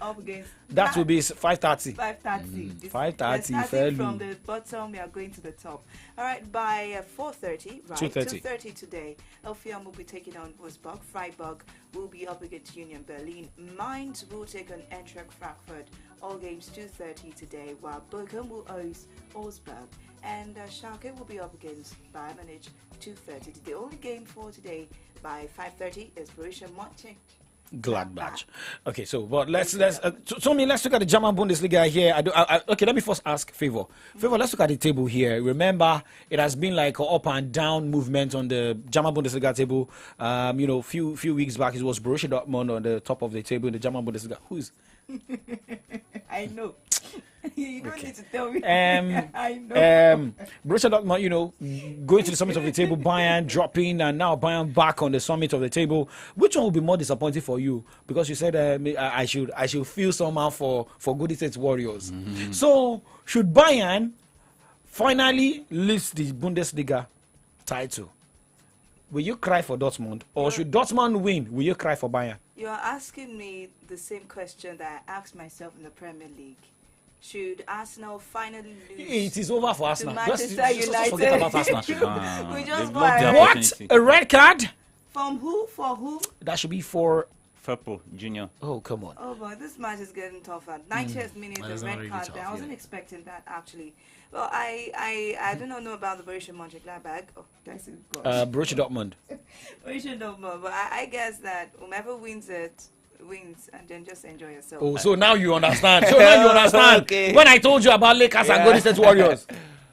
Up against that will be 5:30. 5:30. 5:30. Starting from the bottom, we are going to the top. All right, by 4:30, right? 2:30 today. Elfium will be taking on Wolfsburg. Freiburg will be up against Union Berlin. Mainz will take on Eintracht Frankfurt. all games 2:30 today, while Bochum will host Augsburg, and Schalke will be up against Bayern Munich 2:30. The only game for today by 5:30 is Borussia Mönchengladbach. Gladbach. Okay, so but let's look at the German Bundesliga here. Okay, let me first ask Favor. Favor, let's look at the table here. Remember, it has been like an up and down movement on the German Bundesliga table. Few weeks back it was Borussia Dortmund on the top of the table in the German Bundesliga. Who's? I know. You don't need to tell me. I know. Borussia Dortmund, going to the summit of the table, Bayern dropping, and now Bayern back on the summit of the table. Which one will be more disappointing for you? Because you said I should feel somehow for Golden State Warriors. Mm-hmm. So should Bayern finally lift the Bundesliga title? Will you cry for Dortmund, or should Dortmund win? Will you cry for Bayern? You are asking me the same question that I asked myself in the Premier League. Should Arsenal finally lose? It is over for Arsenal. Manchester United. Just forget about Arsenal. We just What? A red card? From who? For who? That should be for Firpo Junior. Oh, come on. Oh boy, this match is getting tougher. 90th minute, the red card. I wasn't expecting that actually. Well, I do not know about the Borussia Mönchengladbach. Oh, that's it. Borussia Dortmund. Borussia Dortmund. But I guess that whomever wins it wins, and then just enjoy yourself. Oh, so now you understand. Okay. When I told you about Lakers and Golden State Warriors.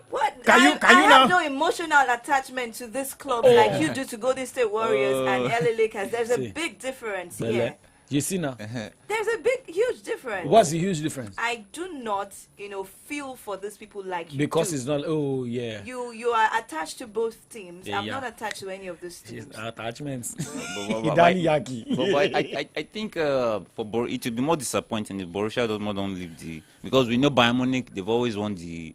What? Can you I now? have no emotional attachment to this club like you do to Golden State Warriors and LA Lakers. There's a big difference here. You see now? There's a huge difference. What's the huge difference? I do not, feel for these people like you because do. it's not. Oh yeah. You are attached to both teams. Yeah, I'm not attached to any of these teams. Attachments. I think it will be more disappointing if Borussia Dortmund don't leave because we know Bayern Munich, they've always won the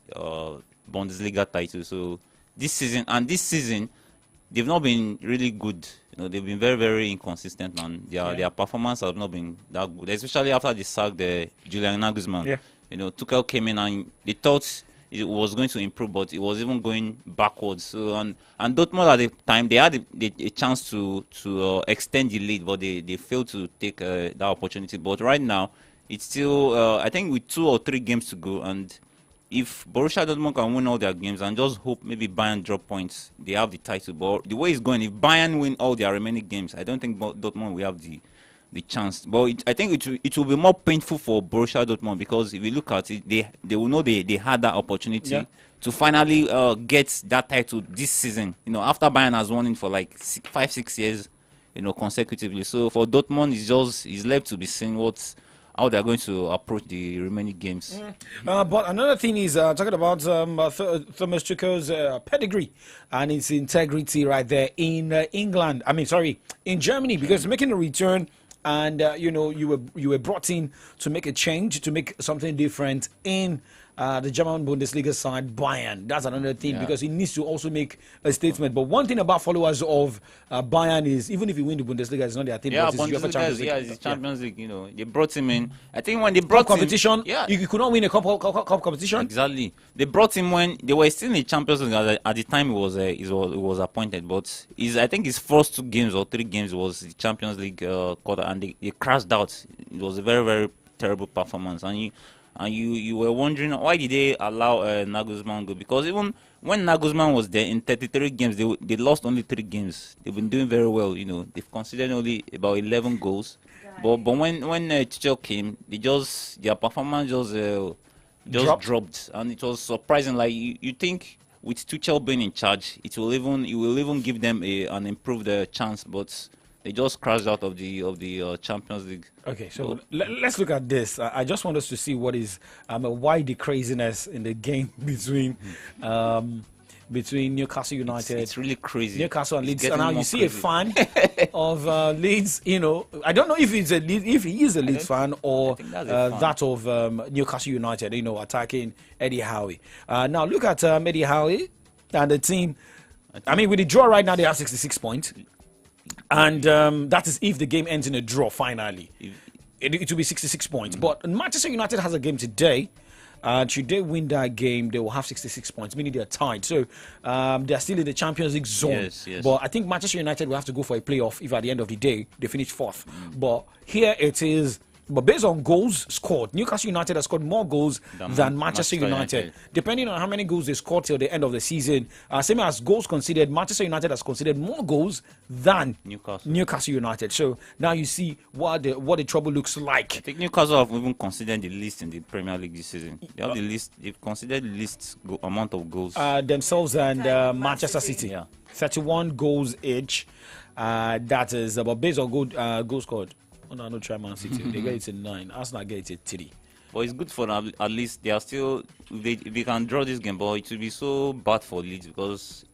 Bundesliga title. So this season they've not been really good. They've been very, very inconsistent, and their performance has not been that good, especially after they sacked Julian Nagelsmann. Yeah. Tuchel came in and they thought it was going to improve, but it was even going backwards. So and Dortmund at the time they had a chance to extend the lead, but they failed to take that opportunity. But right now, it's still I think with 2 or 3 games to go, and if Borussia Dortmund can win all their games and just hope maybe Bayern drop points, they have the title. But the way it's going, if Bayern win all their remaining games, I don't think Dortmund will have the chance. But I think it will be more painful for Borussia Dortmund because if you look at it, they will know they had that opportunity to finally get that title this season. After Bayern has won it for like 5-6 years, consecutively. So for Dortmund, it's left to be seen how they're going to approach the remaining games. But another thing is talking about Thomas Tuchel's pedigree and its integrity right there in England. In Germany, because making a return, and you were brought in to make a change, to make something different in the German Bundesliga side, Bayern. That's another thing because he needs to also make a statement. But one thing about followers of Bayern is even if you win the Bundesliga, it's not their thing. Yeah, it's UEFA Champions League. It's Champions League. They brought him in. I think when they brought competition, you could not win a cup competition. Exactly. They brought him when they were still in the Champions League. At the time, he was appointed. But I think his first 2 games or 3 games was the Champions League quarter, and they crashed out. It was a very, very terrible performance, and you were wondering why did they allow Nagelsmann go? Because even when Nagelsmann was there in 33 games, they lost only 3 games. They've been doing very well. They've conceded only about 11 goals. But when Tuchel came, their performance just dropped, and it was surprising. Like you think with Tuchel being in charge, it will even give them an improved chance, but they just crashed out of the Champions League. Okay, so let's look at this. I just want us to see what is why the craziness in the game between Newcastle United. It's really crazy. Newcastle and Leeds. And now you see a fan of Leeds. I don't know if he is a Leeds fan or that of Newcastle United. Attacking Eddie Howe. Now look at Eddie Howe and the team. With the draw right now, they have 66 points. And that is if the game ends in a draw finally. It will be 66 points. But Manchester United has a game today. Should they win that game, they will have 66 points, meaning they're tied. So they're still in the Champions League zone. Yes. But I think Manchester United will have to go for a playoff if at the end of the day they finish 4th. But here it is But based on goals scored, Newcastle United has scored more goals than Manchester United. Depending on how many goals they scored till the end of the season, same as goals conceded, Manchester United has conceded more goals than Newcastle United. So now you see what the trouble looks like. I think Newcastle have even considered the least in the Premier League this season. They have the least. They've considered the least amount of goals. Themselves and Manchester City. 31 goals each. That is about based on goals scored. Oh, no, try Man City. They get it in 9. Arsenal get it 3. But it's good for them. At least they are still. If they can draw this game, but it will be so bad for Leeds because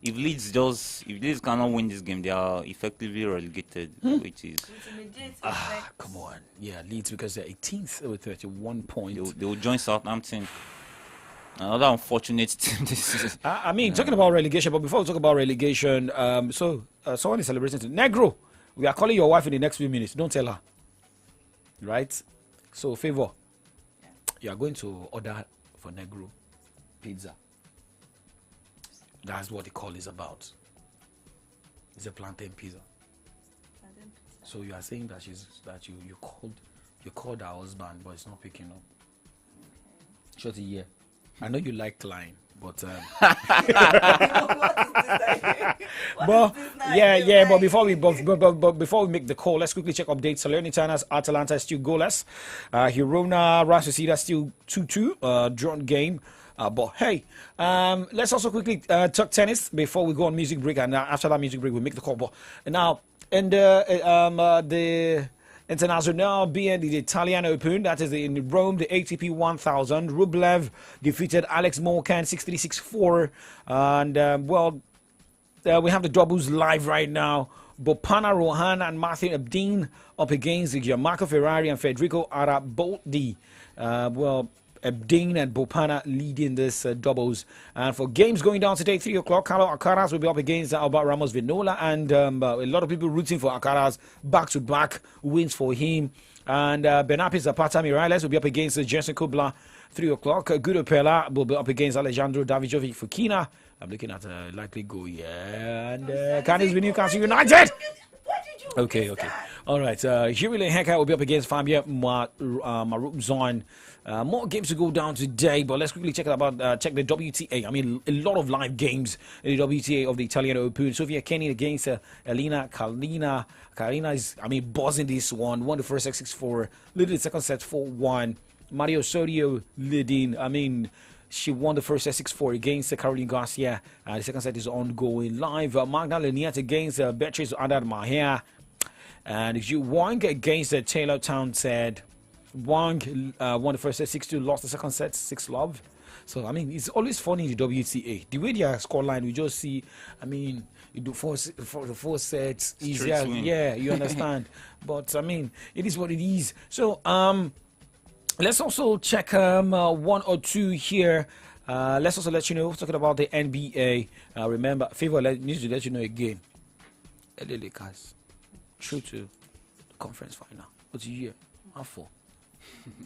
if Leeds cannot win this game, they are effectively relegated, which is. Come on, yeah, Leeds because they're 18th with 31 points. They will join Southampton. Another unfortunate team this season. I mean, talking about relegation, but before we talk about relegation, someone is celebrating today. Negro, we are calling your wife in the next few minutes. Don't tell her. Right? So, favor, you are going to order for Negro pizza. That's what the call is about. It's a plantain pizza. So you are saying that you called her husband, but it's not picking up. Shorty, yeah. I know you like Klein, but but before we make the call, let's quickly check updates. Salernitana's Atalanta is still goalless. Girona Real Sociedad still 2-2 drawn game. But hey, let's also quickly talk tennis before we go on music break, and after that music break we'll make the call. But now in the International being the Italian Open, that is in Rome, the ATP 1000. Rublev defeated Alex Morkan 6-3, 6-4. And, we have the doubles live right now. Bopana Rohan and Martin Abdin up against Gianmarco Ferrari and Federico Araboldi. Abdin and Bopana leading this doubles. And for games going down today, 3 o'clock, Carlos Alcaraz will be up against Albert Ramos Vinola. And a lot of people rooting for Alcaraz. Back-to-back wins for him. And Benapi Zapata Miralles will be up against Jensen Kubla, 3 o'clock. Guido Pella will be up against Alejandro Davidovic Fokina. I'm looking at a likely goal, yeah. And Candice with Newcastle United. Okay. All right. Jurile Heka will be up against Fabio Maruzon. More games to go down today, but let's quickly check the WTA. I mean, a lot of live games in the WTA of the Italian Open. Sofia Kenin against Elina Kalina. Karina is, buzzing this one. Won the first set 6-4. Leading the second set 4-1. Mario Sorio leading. She won the first set 6-4 against Caroline Garcia. The second set is ongoing live. Magda Leniat against Beatrice Adad Mahia. And if you won against Taylor Townsend, Wang won the first set 6-2, lost the second set 6-love. So it's always funny in the WTA. The way their scoreline, we just see. You do four sets easier. Yeah, you understand. But it is what it is. So let's also check one or two here. Let's also let you know, talking about the NBA. Remember, favor needs to let you know again. LA Lakers through to the conference final. What's a year? How for?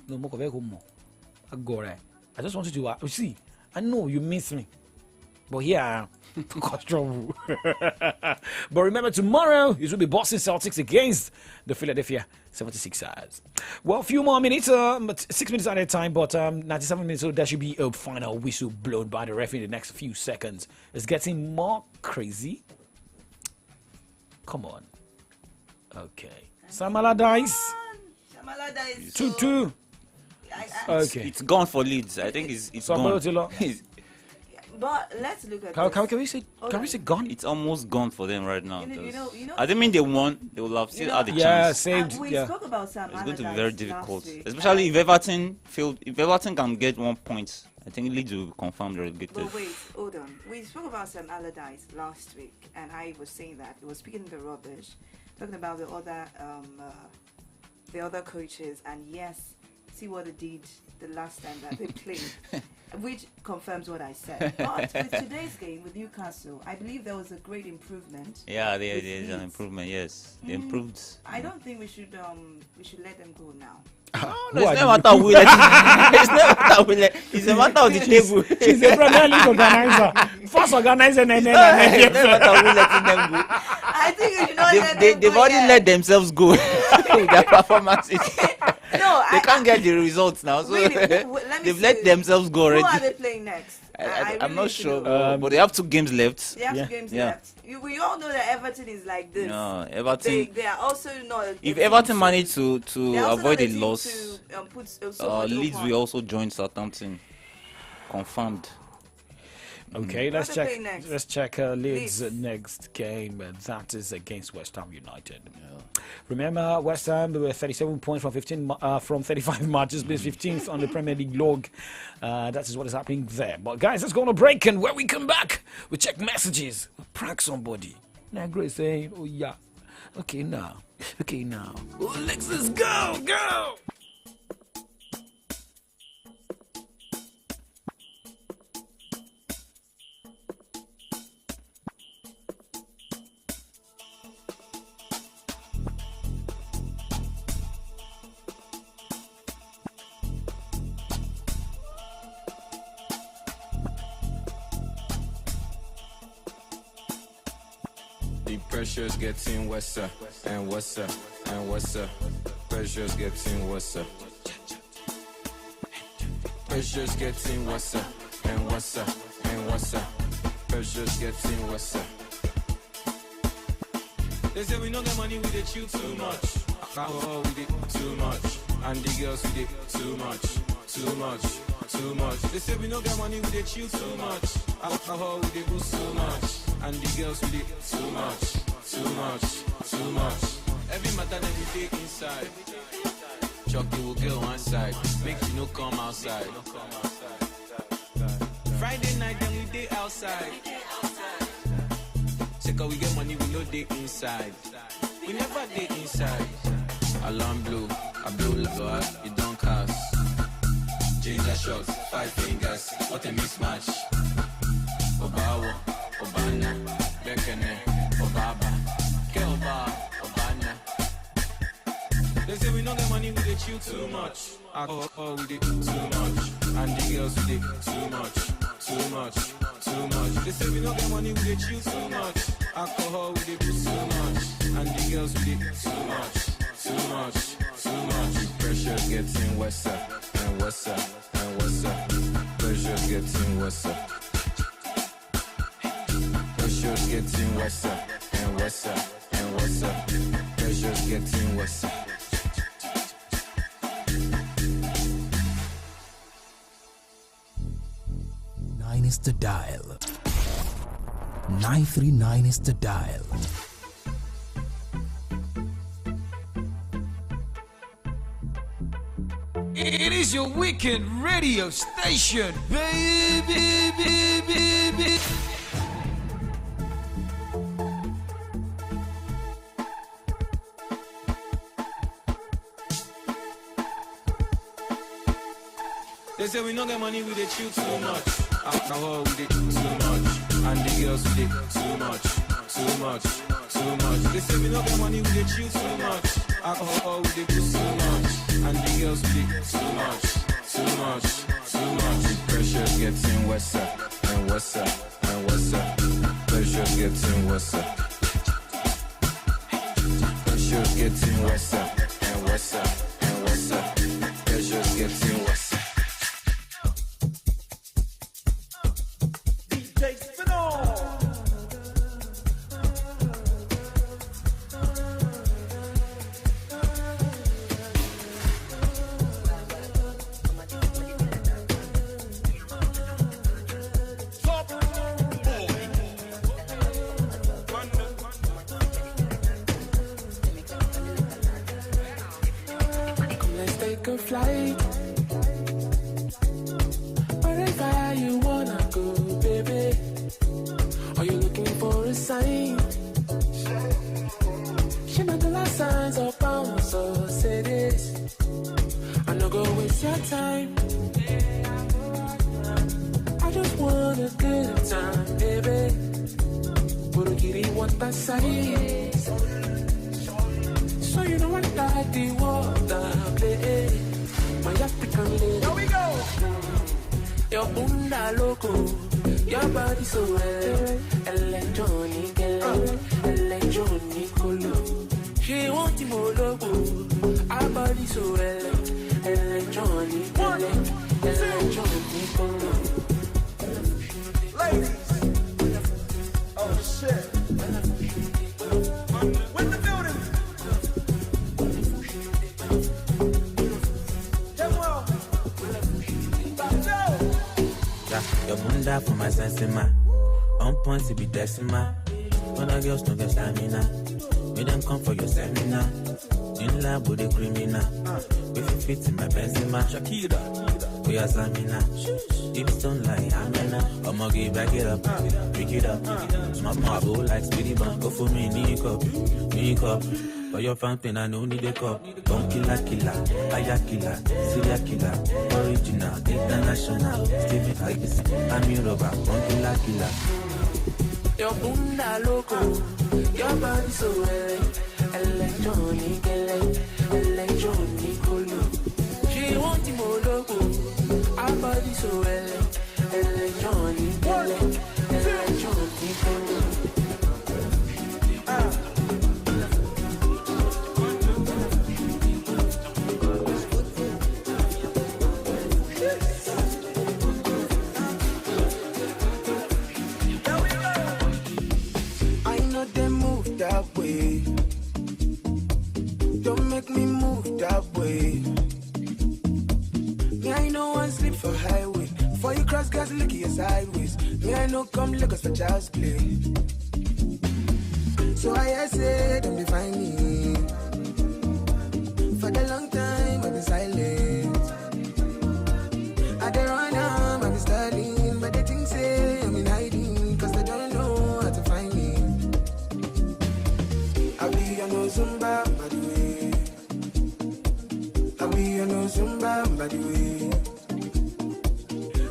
No more more. I just wanted to see. I know you miss me, but here I am. Cause trouble. But remember, tomorrow it will be Boston Celtics against the Philadelphia 76ers. Well, a few more minutes, 6 minutes at a time, but 97 minutes. So there should be a final whistle blown by the referee in the next few seconds. It's getting more crazy. Come on. Okay. Samala dice. 2-2. Okay. It's gone for Leeds. I think it's gone. But let's look at can we say gone? It's almost gone for them right now. I didn't mean they won. They will have still had the chance. Yeah, saved. We spoke about Sam. It's going to be very difficult, especially if Everton failed. If Everton can get 1 point, I think Leeds will confirm they're relegated. But wait, hold on. We spoke about Sam Allardyce last week, and I was saying that he was speaking the rubbish, talking about the other coaches, and yes, see what they did the last time that they played, which confirms what I said. But with today's game with Newcastle, I believe there was a great improvement. Yeah, there's an improvement. Yes, they improved. I don't think we should let them go now. No, it's not a matter of will. It's not a matter of will. It's a matter of the table. She's a Premier League organizer. First organizer, and then it's not a matter of will letting them go. I think you should not let them go. They've already let themselves go with their performances. They can't get the results now. So they've let themselves go already. Who are they playing next? I'm not sure, but they have 2 games left. They have 2 games left. We all know that Everton is like this. No, Everton. They are also not. If Everton manage to avoid a loss, Leeds will also join Southampton. Confirmed. Okay, let's check Leeds' next game. That is against West Ham United. Remember, West Ham were 37 points from 35 matches, placed 15th on the Premier League log. That is what is happening there. But guys, let's go on a break, and when we come back, we check messages. We'll prank somebody. Negro is saying, "Oh yeah, okay now. Oh, Alexis, go!" The pressure's getting worse and worse and worse. Pressure's getting worse. Pressure's getting worse and worse and worse. Pressure's getting worse. They say we don't get money, we dey chill too much. Alcohol, we dey too much. And the girls, we dey too much. They say we don't get money, we dey chill too much. Alcohol, we dey boost too much. And the girls, we dey too much. Every matter that we take inside. Chucky will go one side, make you no come outside. Friday night, then we day outside. Say cause we get money, we no day inside. We never day inside. Alarm blow, I blow like you don't cast. Ginger shots, 5 fingers, what a mismatch. Obawa, Obana, Bekene, Obaba, Kelba, Obana. They say we don't get money, we dey chill too much. Alcohol, we dey too much. And the girls, we dey too much. They say we don't get money, we dey chill too much. Alcohol, we dey do too much. And the girls, we dey too much. The pressure's getting worse and worse and worse. Pressure's getting worse. Pressure's getting worse and worse and worse. Pressure's getting worse. Nine is the dial. 939 is the dial. It is your weekend radio station, baby. They say we don't get money, we dey chill too much. Alcohol, we dey too much. And the girls, we dey too much. They say we don't get money, we dey chill too much. Alcohol, we dey do too much. And the girls, we dey too much. The pressure's getting worse and worse and worse. Pressure's getting worse. Pressure's getting worse and worse and worse. Pressure's getting worse. She want him all over. body so electronic, ladies. Oh shit. When the building. Yeah, your bunda for my sensima. On point to be decima. Other girls don't get stamina. We them come for your seminar. In lab with the criminal. If you fit in my Benzema. Shakira. We are Samina. Hips don't lie, Amena. I'ma give back it up. Pick it up. Smoke my bowl like Speedy Bun. Go for me, need cup. For your fountain, I no need a cup. Don't killer, fire killer, serial killer, original, international. Stevie Higgs, I'm your rubber. Don't killer. Your bunda loco, your body so electronic, electronic, she want him all loco, our body so electronic, electronic, that way. Don't make me move that way. Me, I know one sleep for highway. Before you cross gas, look your sideways. Me, I know come look us for child's play. So I say, don't be find me. For the long time, I've been silent. I don't run out, I've been studying. But they think say I'm in hiding. Cause they don't know how to find me. I be on no Zumba, by the way. I be on no Zumba, by the way.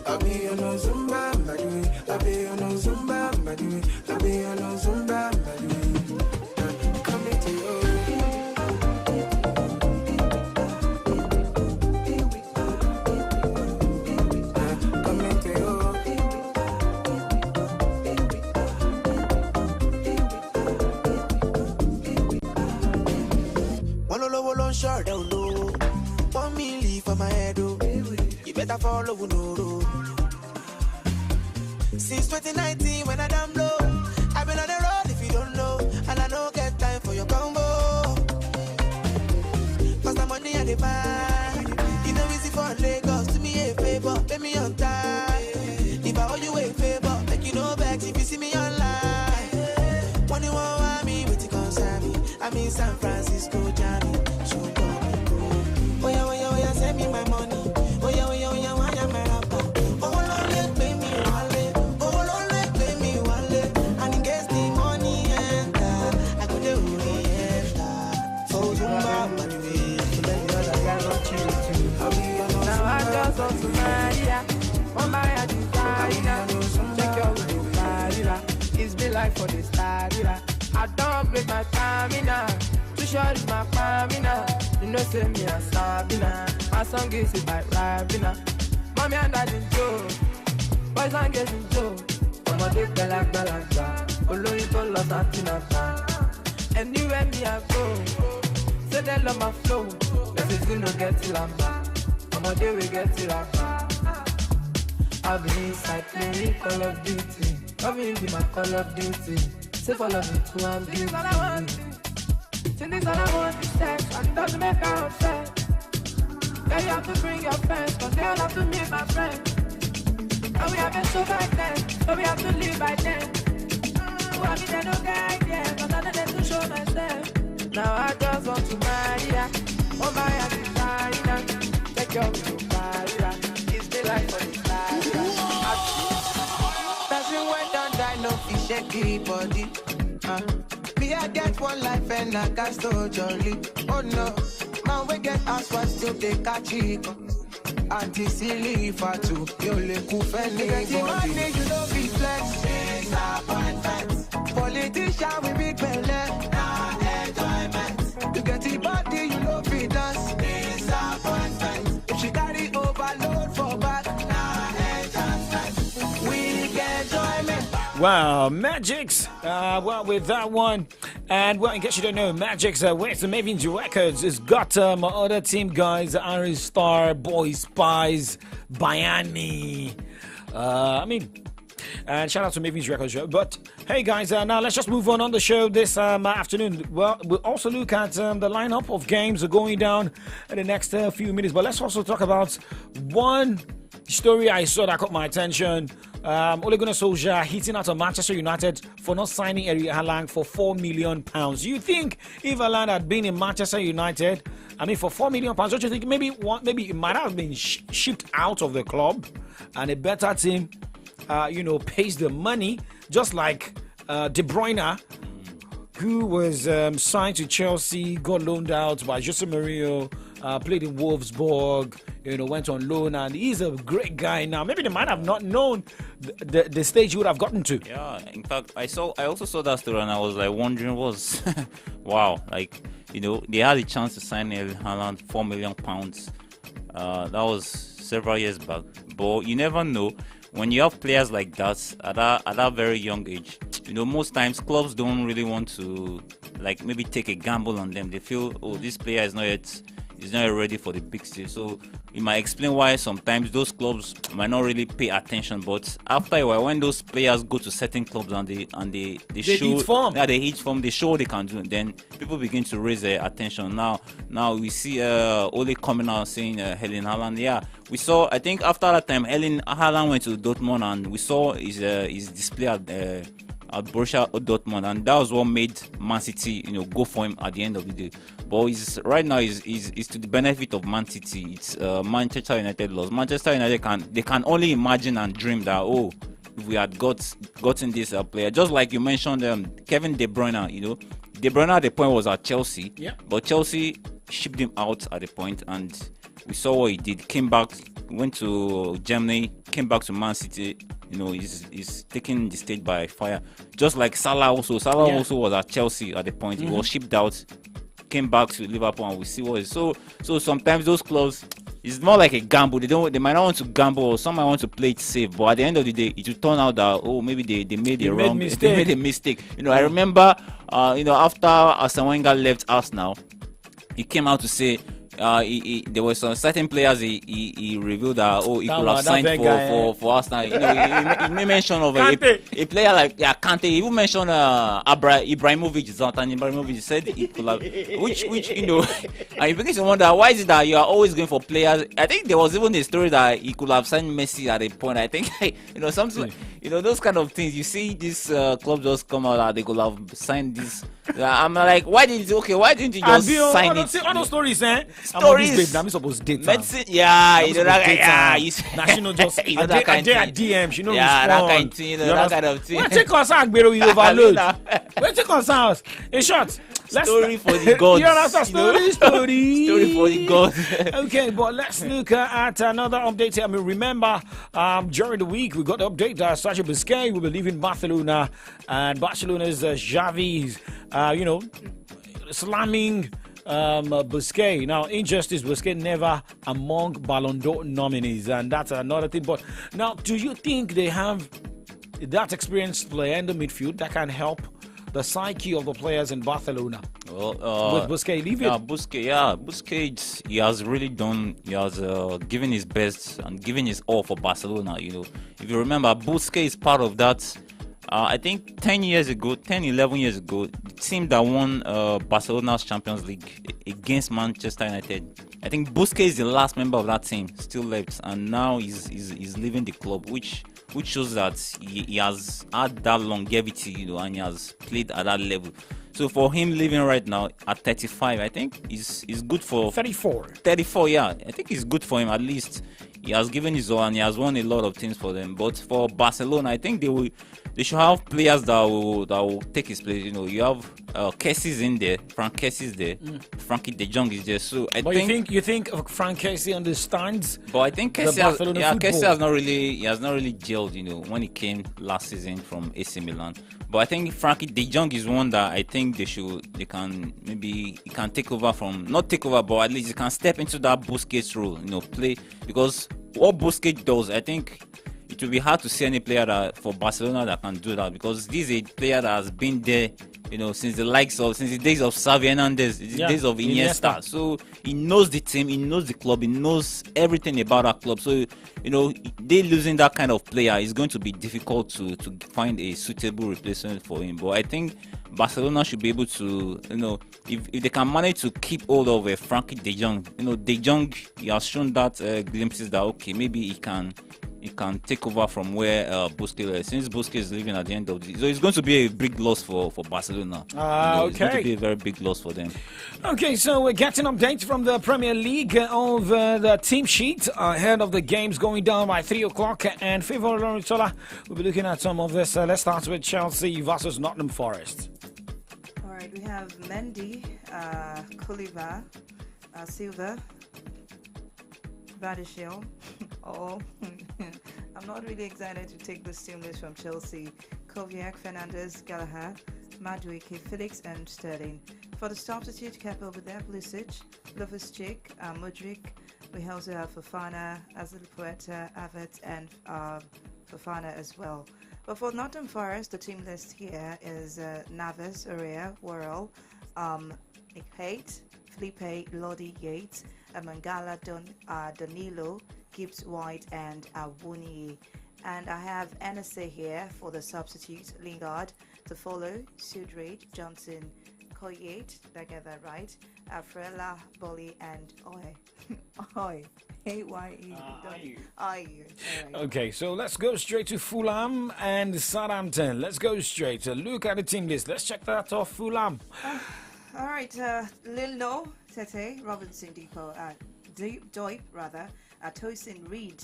I be on no Zumba, by the way. I be on no Zumba, by the way. I be on no Zumba, by the way. Come into you. Come into you. Short down low, 1 milli for my head, oh. You better follow no. Since 2019 when I damn low, I've been on the road if you don't know, and I don't get time for your combo. Cause the money I buy, you know easy for Lagos, do me a favor, pay me on time. If I owe you a favor, make you know back if you see me online. When you want me, with you concern me, I'm in San Francisco, Johnny. Send me my money. Oh yeah, why am I rapper? Oh Lord, pay me wallet. Oh Lord, pay me wallet. And in case the money enter, I could do it. So Zumba, my way. Now I just want to Maria. On my designer. Check your way, it's be like for the star. I don't break my stamina. Too short is my stamina. You know, say me a Sabina. My song is it by Rabina. Mommy and daddy Joe. Boys and girls in Joe. Come on, they like Balanga. Olori to Los Antina. Anywhere me I go. Say they love my flow. Let's see no get it lamba. Come on, they will get it lamba. I'll be inside playing Call of Duty. Loving be my Call of Duty. Say follow me to I'm beauty. This all I want. This all I want is sex. And it doesn't make her upset. Yeah, you have to bring your friends, cause they all have to meet my friends. And we have been so back then, so we have to live by them. Who have been there no guide, yeah, cause I know them to show myself. Now I just want to marry ya. Oh my, I designer. Take your to Maria. It's the life for the star. Person went on die, no fish, shaky body. Me, I get one life and I got so jolly. Oh no. Man, we get us what still they catch it. Auntie silly fatu, you le kufeni body. Money you don't be flex. Disappointment. Politician we big belly. Nah enjoyment. You get the body you don't feed us. Disappointment. If she carry overload for back. Nah enjoyment. We get enjoyment. Wow, Magics. Well, with that one, And well, in case you don't know, Magic's Where's the Mavins Records has got other team guys, Irish Star, Boys, Spies, Bayani. And shout out to Mavins Records. But hey guys, now let's just move on the show this afternoon. Well, we'll also look at the lineup of games going down in the next few minutes. But let's also talk about one story I saw that caught my attention. Ole Gunnar Solskjaer hitting out of Manchester United for not signing Erling Haaland for £4 million. You think if Haaland had been in Manchester United, for £4 million, don't you think maybe it might have been shipped out of the club and a better team, pays the money, just like De Bruyne, who was signed to Chelsea, got loaned out by Jose Mourinho, played in Wolfsburg, went on loan, and he's a great guy now. Maybe they might have not known the stage he would have gotten to. Yeah, in fact, I also saw that story, and I was like wondering, wow, they had a chance to sign Erling Haaland, £4 million. That was several years back, but you never know. When you have players like that at that very young age, most times clubs don't really want to maybe take a gamble on them. They feel, this player is not yet ready for the big stage. So it might explain why sometimes those clubs might not really pay attention. But after a while, when those players go to certain clubs and they show hit form. Yeah, they hit form, they show what they can do, then people begin to raise their attention. Now we see Ole coming out saying Erling Haaland. Yeah, we saw, I think after that time, Erling Haaland went to Dortmund, and we saw his display at Borussia Dortmund, and that was what made Man City, go for him at the end of the day. But right now is to the benefit of Man City. It's Manchester United lost. Manchester United can only imagine and dream that if we had gotten this player, just like you mentioned, Kevin De Bruyne. De Bruyne at the point was at Chelsea, but Chelsea shipped him out at the point, and we saw what he did. Came back, went to Germany, came back to Man City. He's taking the stage by fire. Just like Salah also. Salah also was at Chelsea at the point. He was shipped out, came back to Liverpool, and we see what is. So sometimes those clubs, it's more like a gamble. They might not want to gamble, or some might want to play it safe. But at the end of the day, it will turn out that maybe they made a mistake. I remember after Arsene Wenger left Arsenal, he came out to say there were some certain players he revealed that he could have signed for Arsenal. He made mention of a player like Kante. He even mentioned Ibrahimovic. Zlatan Ibrahimovic said he could have, which and you begin to wonder, why is it that you are always going for players? I think there was even a story that he could have signed Messi at a point. I think something those kind of things. You see this club just come out that they could have signed this. I'm like, why didn't you just sign it? All those stories, Stories. I'm supposed to date. Medicine, national just that kind of thing. DM, that kind of thing. That kind of thing. Where take us out, Gbero, you overload. Where take us out? In short, story for the gods. You understand? Story for the gods. Okay, but let's look at another update here. Remember, during the week we got the update that Sergio Busquets will be leaving Barcelona, and Barcelona's Xavi, slamming Busquets. Now, injustice, Busquets never among Ballon d'Or nominees, and that's another thing. But now, do you think they have that experienced player in the midfield that can help the psyche of the players in Barcelona? Well, with Busquets leaving? Busquets, he has really done, he has given his best and given his all for Barcelona. If you remember, Busquets is part of that. I think 11 years ago, the team that won Barcelona's Champions League against Manchester United, I think Busquets is the last member of that team still left, and now he's leaving the club, which shows that he has had that longevity, and he has played at that level. So for him leaving right now at 35, I think is good for 34. Yeah, I think it's good for him. At least he has given his all and he has won a lot of things for them. But for Barcelona, I think they should have players that will take his place. You have Kessi's in there, Frank Kessi's there, Frankie De Jong is there. So you think Frank Kessie understands? But I think Kessie has not really gelled. When he came last season from AC Milan. But I think Frankie De Jong is one that I think he can take over from, not take over, but at least he can step into that Busquets role, play, because what Busquets does, I think it will be hard to see any player for Barcelona that can do that, because this is a player that has been there since the days of Xavi Hernandez, the days of Iniesta. So he knows the team, he knows the club, he knows everything about our club. So they losing that kind of player is going to be difficult to find a suitable replacement for him. But I think Barcelona should be able to, if they can manage to keep hold of Frankie De Jong. De Jong, he has shown that glimpses that maybe he can take over from where Busquets is. Since Busquets is leaving at the end of the so it's going to be a big loss for Barcelona. It's going to be a very big loss for them. Okay, so we're getting updates from the Premier League of the team sheet ahead of the games going down by 3 o'clock. And Favor Lorenzola will be looking at some of this. Let's start with Chelsea versus Nottingham Forest. All right, we have Mendy, Koulibaly, Silva, Badiashile. I'm not really excited to take this team list from Chelsea. Kovacic, Fernandes, Gallagher, Madueke, Felix, and Sterling. For the substitute, Kepa with their Pulisic, Loftus-Cheek, Mudryk. We also have Fofana, Azpilicueta, Havertz, and Fofana as well. But for Nottingham Forest, the team list here is Navas, Area, Worrell, Haight, Felipe, Lodi, Yates, Mangala, Danilo, Gibbs White, and Awuni. And I have NSA here for the substitutes: Lingard, to follow, Sudrid, Johnson, Koyate, did I get that right? Frela, Bolly, and Oy. A-Y-E. Ayu. Okay, so let's go straight to Fulham and Southampton. Let's go straight to look at the team list. Let's check that off. Fulham. All right, Lil No, Tete, Robinson, Depot, Doip, rather, Tosin Reed,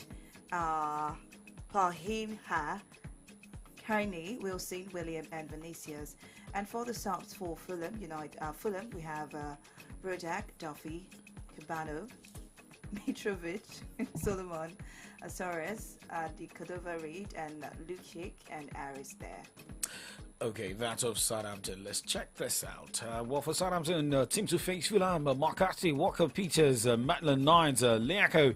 Pahim Ha, Kearney, Wilson, William, and Vinicius. And for the subs for Fulham, Fulham, we have Brojack, Duffy, Cabano, Mitrovic, Solomon, Soares, the Cordova Reed, and Lukic, and Aris there. Okay, that's of Southampton. Let's check this out. Well, for Southampton, team to face Fulham, McCarthy, Walker Peters, Maitland Niles, Liako,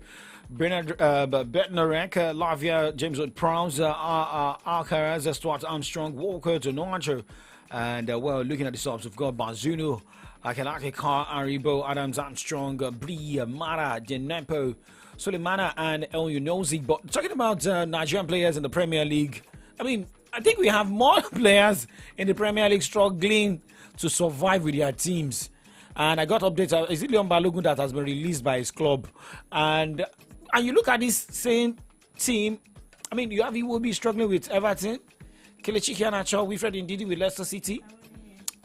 Bednarek, Lavia, James Wood-Prowse, Alcaraz, Stuart Armstrong, Walker, Donaggio. And, looking at the subs, we've got Bazuno, Akelake, Carr, Aribo, Adams, Armstrong, Brie, Mara, Denepo, Sulemana, and El Yunozi. But talking about Nigerian players in the Premier League, I think we have more players in the Premier League struggling to survive with their teams. And I got updates. Is it Leon Balogun that has been released by his club? And you look at this same team. You have Iwobi struggling with Everton, Kelechi Iheanacho, Wilfred Ndidi with Leicester City,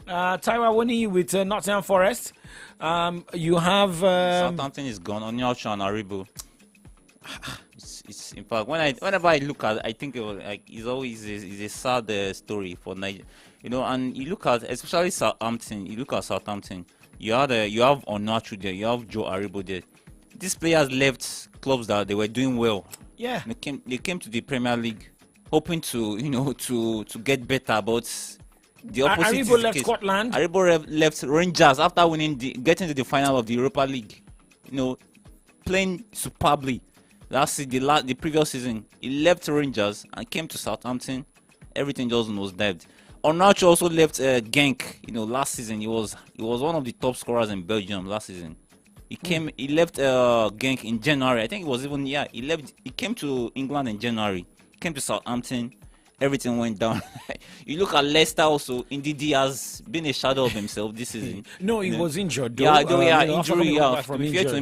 Taiwo Awoniyi with Nottingham Forest. You have Southampton is gone. Onyeocha and Aribo. It's in fact whenever I look at it, I think it's always a sad story for Nigeria, and you look at especially Southampton. You look at Southampton. You have Onachu there. You have Joe Aribo there. These players left clubs that they were doing well. Yeah, they came to the Premier League hoping to to get better, but the opposite. Aribo left Scotland. Aribo left Rangers after getting to the final of the Europa League. Playing superbly. The previous season, he left Rangers and came to Southampton. Everything just nosedived. Onachu also left Genk. Last season he was one of the top scorers in Belgium last season. He left Genk in January. I think it was even he came to England in January. Came to Southampton. Everything went down. You look at Leicester also. Ndidi has been a shadow of himself this season. No, he was injured. Injury.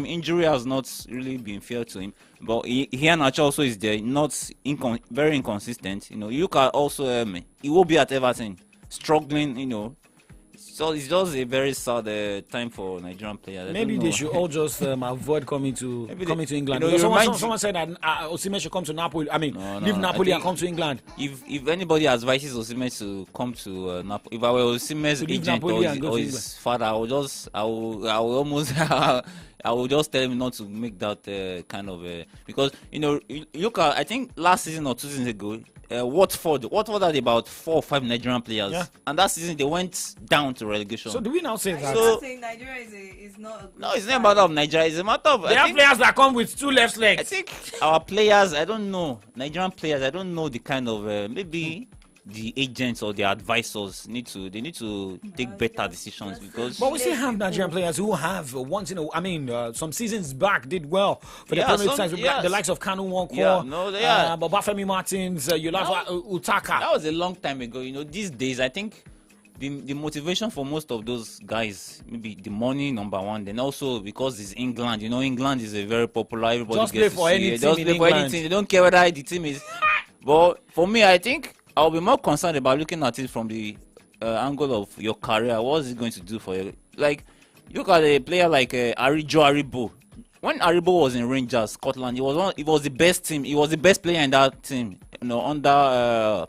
Injury has not really been fair to him. But Iheanacho also is there, very inconsistent. You look at also he will be at Everton, struggling. So it's just a very sad time for Nigerian players. Maybe they should all just avoid coming to England. Someone said that Osimhen should come to Napoli. Leave Napoli and come to England. If anybody advises Osimhen to come to Napoli, if I were Osimhen's agent or his father, I would just tell him not to make that kind of because you look at, I think last season or 2 seasons ago, Watford had about 4 or 5 Nigerian players, and that season they went down to relegation. So do we now say that? So saying Nigeria is not a good no, it's not a matter of Nigeria. It's a matter of they have players that come with 2 left legs. I think our players, I don't know, Nigerian players, I don't know the kind of maybe the agents or the advisors need to take better decisions because. But we still have Nigerian players who have once in a. I mean, some seasons back did well for the Premier League sides, the likes of Kanu Nwankwo, Babafemi Martins, Utaka. That was a long time ago. These days I think the motivation for most of those guys, maybe the money, number one, then also because it's England. England is a very popular. Everybody just gets play for any team. Just play for anything. They don't care whether the team is. But for me, I think I'll be more concerned about looking at it from the angle of your career. What is it going to do for you? Like, look at a player like Joe Aribo. When Aribo was in Rangers, Scotland, it was the best team. He was the best player in that team. Under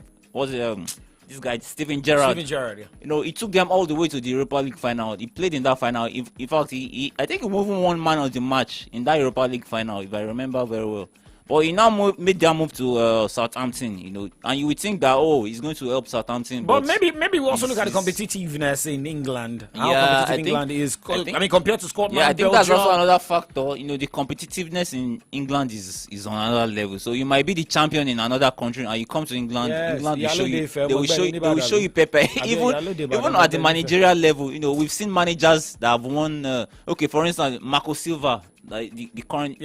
this guy Steven Gerrard. He took them all the way to the Europa League final. He played in that final. In fact, I think he even won man of the match in that Europa League final, if I remember very well. But he now made their move to Southampton, and you would think that he's going to help Southampton. But maybe we also look at the competitiveness in England. How competitive England is. Compared to Scotland. Yeah, I think that's also another factor. The competitiveness in England is on another level. So you might be the champion in another country, and you come to England. England will show you. They will show you pepper. Even at the managerial level, we've seen managers that have won. For instance, Marco Silva. The current,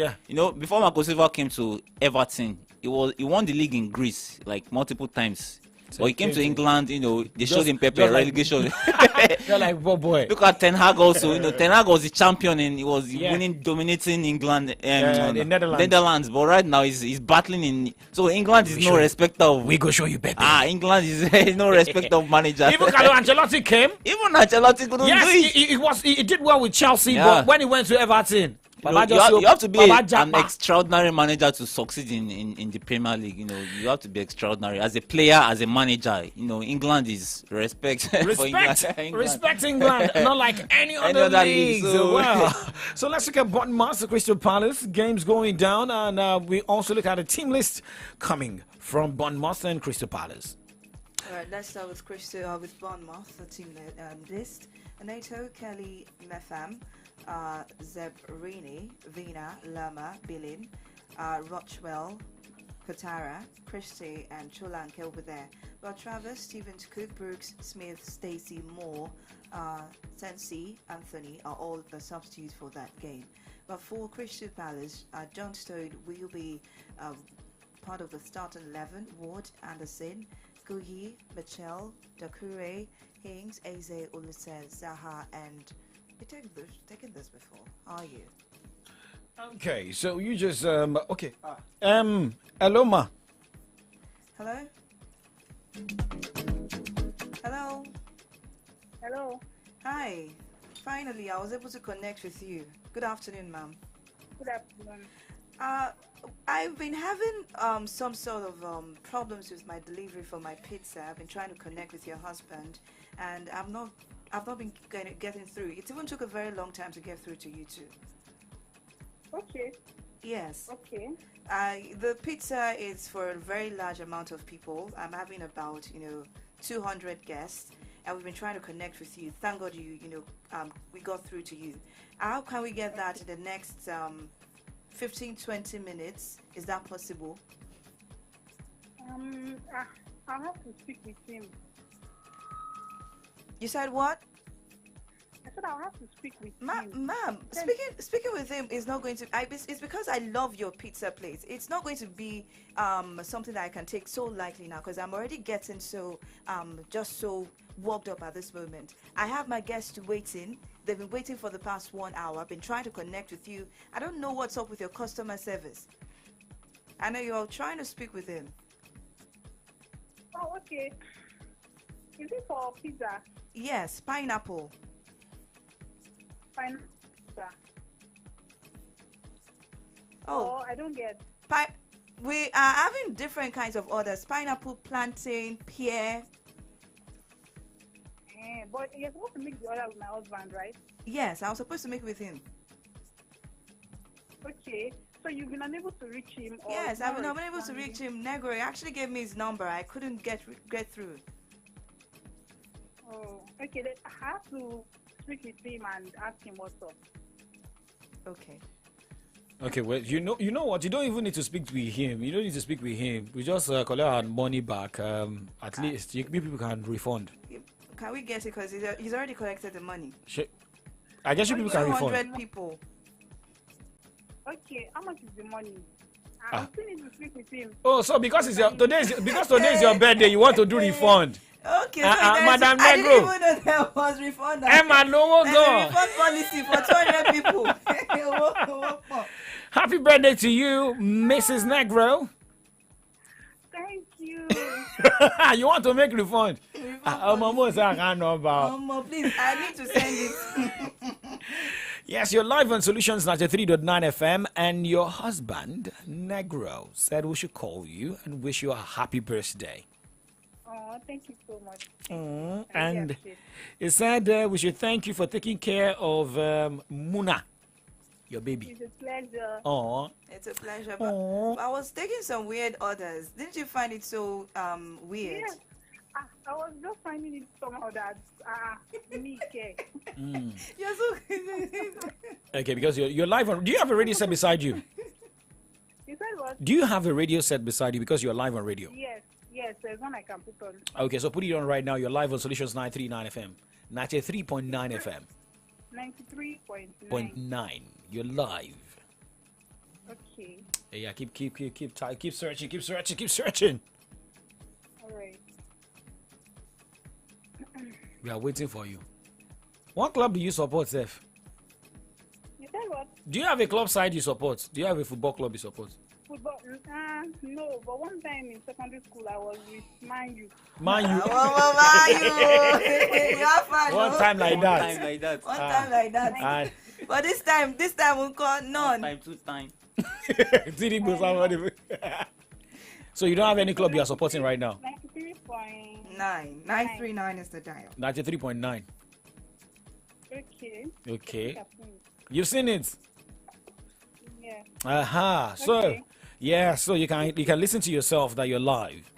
before Marco Silva came to Everton, he won the league in Greece like multiple times. But he came to England, they showed him pepper relegation. You're like, boy. Look at Ten Hag also. Ten Hag was the champion and he was winning, dominating England and the Netherlands. But right now he's battling so England is no respecter of. We go show you pepper. England is no respect of managers. Even Carlo Ancelotti came. Even Ancelotti couldn't do it. He did well with Chelsea, but when he went to Everton. You have to be an extraordinary manager to succeed in the Premier League. You have to be extraordinary as a player, as a manager. England is respect England, not like any other league. So let's look at Bournemouth, Crystal Palace games going down, and we also look at a team list coming from Bournemouth and Crystal Palace. All right, let's start with Bournemouth, the team list. Nato, Kelly, Mefam. Zeb Rini, Vina, Lama, Bilin, Rochwell, Katara, Christie, and Cholanke over there. But Travis, Stevens, Cook, Brooks, Smith, Stacey, Moore, Sensi, Anthony are all the substitutes for that game. But for Crystal Palace, John Stone will be part of the starting 11. Ward, Anderson, Guhi, Mitchell, Dakure, Hings, Eze, Uluse, Zaha, and taken this before, are you? Okay, so you just okay. Hello, ma. Hello. Hello. Hello. Hi. Finally, I was able to connect with you. Good afternoon, ma'am. Good afternoon. I've been having some sort of problems with my delivery for my pizza. I've been trying to connect with your husband, and I've not been getting through. It even took a very long time to get through to you too. Okay. Yes. Okay. The pizza is for a very large amount of people. I'm having about 200 guests, and we've been trying to connect with you. Thank God we got through to you. How can we get that in the next 15-20 minutes? Is that possible? I'll have to speak with him. You said what? I said I'll have to speak with him. Ma'am, speaking with him is not going to. It's because I love your pizza place. It's not going to be something that I can take so lightly now, because I'm already getting just so worked up at this moment. I have my guests waiting. They've been waiting for the past 1 hour. I've been trying to connect with you. I don't know what's up with your customer service. I know you're trying to speak with him. Oh, okay. Is it for pizza? Yes, pineapple. Pineapple. Oh, I don't get. We are having different kinds of orders: pineapple, plantain, pear. But you're supposed to make the order with my husband, right? Yes, I was supposed to make it with him. Okay. So you've been unable to reach him? Or yes, I've been unable to reach him. Negro actually gave me his number. I couldn't get through. Oh, okay. Then I have to speak with him and ask him what's up. Okay. Okay, well, you know what? You don't even need to speak with him. You don't need to speak with him. We just collect our money back. At least people can refund. Can we get it? Because he's already collected the money. I guess you people can refund. 200 people. Okay, how much is the money? I still need to speak with him. Oh, so because today is your birthday, you want to do refund? Okay, so Madam I didn't Negro. even know there was refund. Emma, no There's go. a refund policy for 200 people. Happy birthday to you, Mrs. Negro. Thank you. You want to make refund? Mama say I can't know about. Mama, please, I need to send it. Yes, you're live on Solutions 93.9 FM, and your husband, Negro, said we should call you and wish you a happy birthday. Oh, thank you so much. And he said we should thank you for taking care of Muna, your baby. It's a pleasure. Oh, it's a pleasure. But I was taking some weird orders. Didn't you find it so weird? Yes. I was just finding it somehow that me care. You're so okay, because you're live on. Do you have a radio set beside you? You said what? Do you have a radio set beside you because you're live on radio? Yes, there's one I can put on. Okay, so put it on right now. You're live on Solutions 93.9 FM. 93.9 FM. 93.9. You're live. Okay. Yeah, keep searching. All right. We are waiting for you. What club do you support, Seth? You said what? Do you have a club side you support? Do you have a football club you support? Football? No, but one time in secondary school I was with Man U. Man U. One time like that. But this time we'll call none. Two time. So you don't have any club you are supporting right now? 93.9. 939 is the dial. 93.9. Okay. You've seen it? Yeah. Aha. So Okay. yeah, so you can listen to yourself that you're live.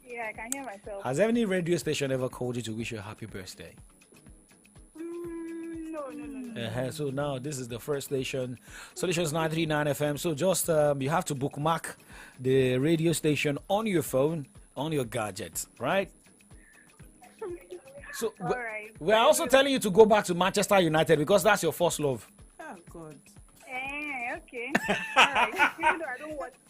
Yeah, I can hear myself. Has any radio station ever called you to wish you a happy birthday? No. So now this is the first station, Solutions 939 FM. So just you have to bookmark the radio station on your phone, on your gadget, right? So we're also telling you to go back to Manchester United because that's your first love. Oh God. Okay. All right. Even though I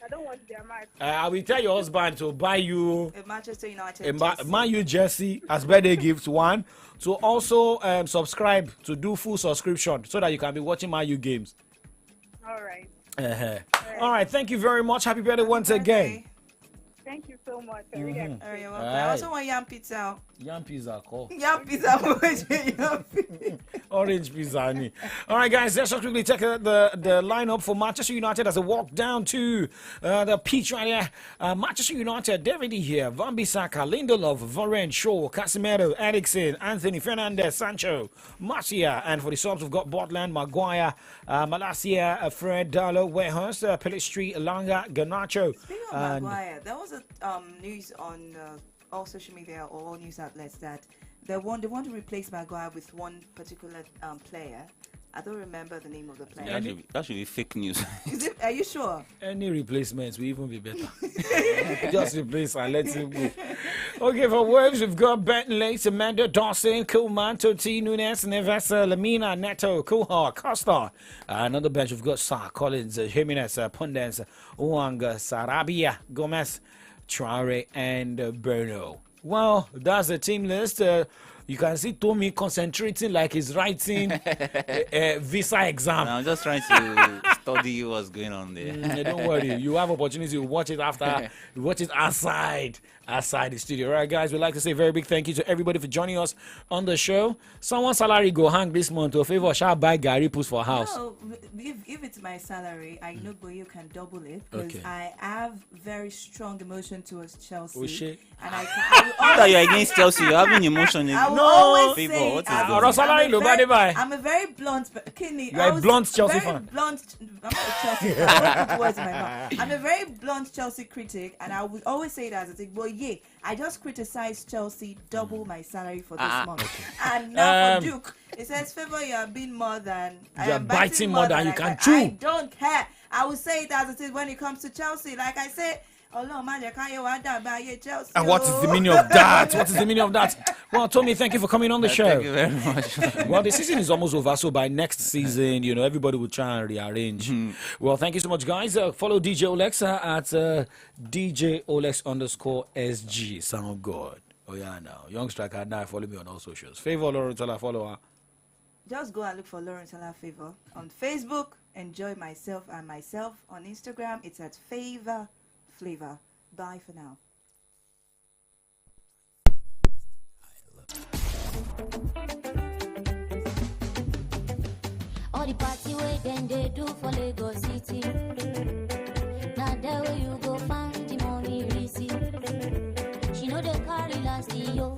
don't watch their match. I will tell your husband to buy you A Manchester United a jersey. Man U jersey as birthday gift. One, to also subscribe to do full subscription so that you can be watching Man U games. All right. All right. Thank you very much. Happy birthday once again. Thank you so much. I really appreciate it. You're welcome. I also want yam pizza. Yam pizza call. Yam pizza. Orange pizza. All right, guys, let's just quickly check the lineup for Manchester United as they walk down to the pitch right here. Manchester United, David here, Van Bissaka, Lindelof, Varane, Shaw, Casemiro, Eriksen, Anthony, Fernandes, Sancho, Marcia, and for the subs, we've got Botland, Maguire, Malacia, Fred, Darlow, Weghorst, Pelistri, Langa, Garnacho. Speaking of Maguire, there was a news on all social media or all news outlets that they want to replace Maguire with one particular player. I don't remember the name of the player. That should be fake news. Are you sure? Any replacements will even be better. Just replace and let him go. Okay, for Wolves, we've got Bentley, Samanda, Dawson, Koolman, Totti, Nunes, Neves, Lamina, Neto, Kuhar, Costa. Another bench, we've got Sa, Collins, Jimenez, Pundens, Uanga, Sarabia, Gomez, Traore, and Bruno. Well, that's the team list. You can see Tommy concentrating like he's writing a visa exam. I'm just trying to study what's going on there. Don't worry. You have opportunity to watch it after. You watch it outside the studio. All right, guys, we'd like to say a very big thank you to everybody for joining us on the show. Someone's salary go hang this month to favor shall buy Gary Puss for house. No, if it's my salary, I know you can double it because I have very strong emotion towards Chelsea. Oh, shit. And I that you're against Chelsea, you're having emotion. I will always Favor, say what is I'm that? Rosalari ló bá dé báyìí. I'm a very blunt kidney. You're a blunt Chelsea very fan. Blunt. I'm not a Chelsea fan. Don't put words in my mouth. I'm a very blunt Chelsea critic, and I would always say that as a thing. But yeah, I just criticized Chelsea, double my salary for this month, and now for Duke, it says Favor, you have been more than You are biting more than you can chew. I don't care. I will say it as it is when it comes to Chelsea. Like I said. And what is the meaning of that? What is the meaning of that? Well, Tommy, thank you for coming on the show. Thank you very much. Well, the season is almost over, so by next season, everybody will try and rearrange. Well, thank you so much, guys. Follow DJ Olex at DJ Olex_SG. Sound good. Oh, yeah, now. Young Striker, now follow me on all socials. Favor Lawrence, follow her. Just go and look for Lawrence Ola Favor on Facebook. Enjoy myself and myself on Instagram. It's at Favor Flavor. Bye for now. All the party way then they do for Lagos City. Now there where you go find the money receipt. She know they carry last year.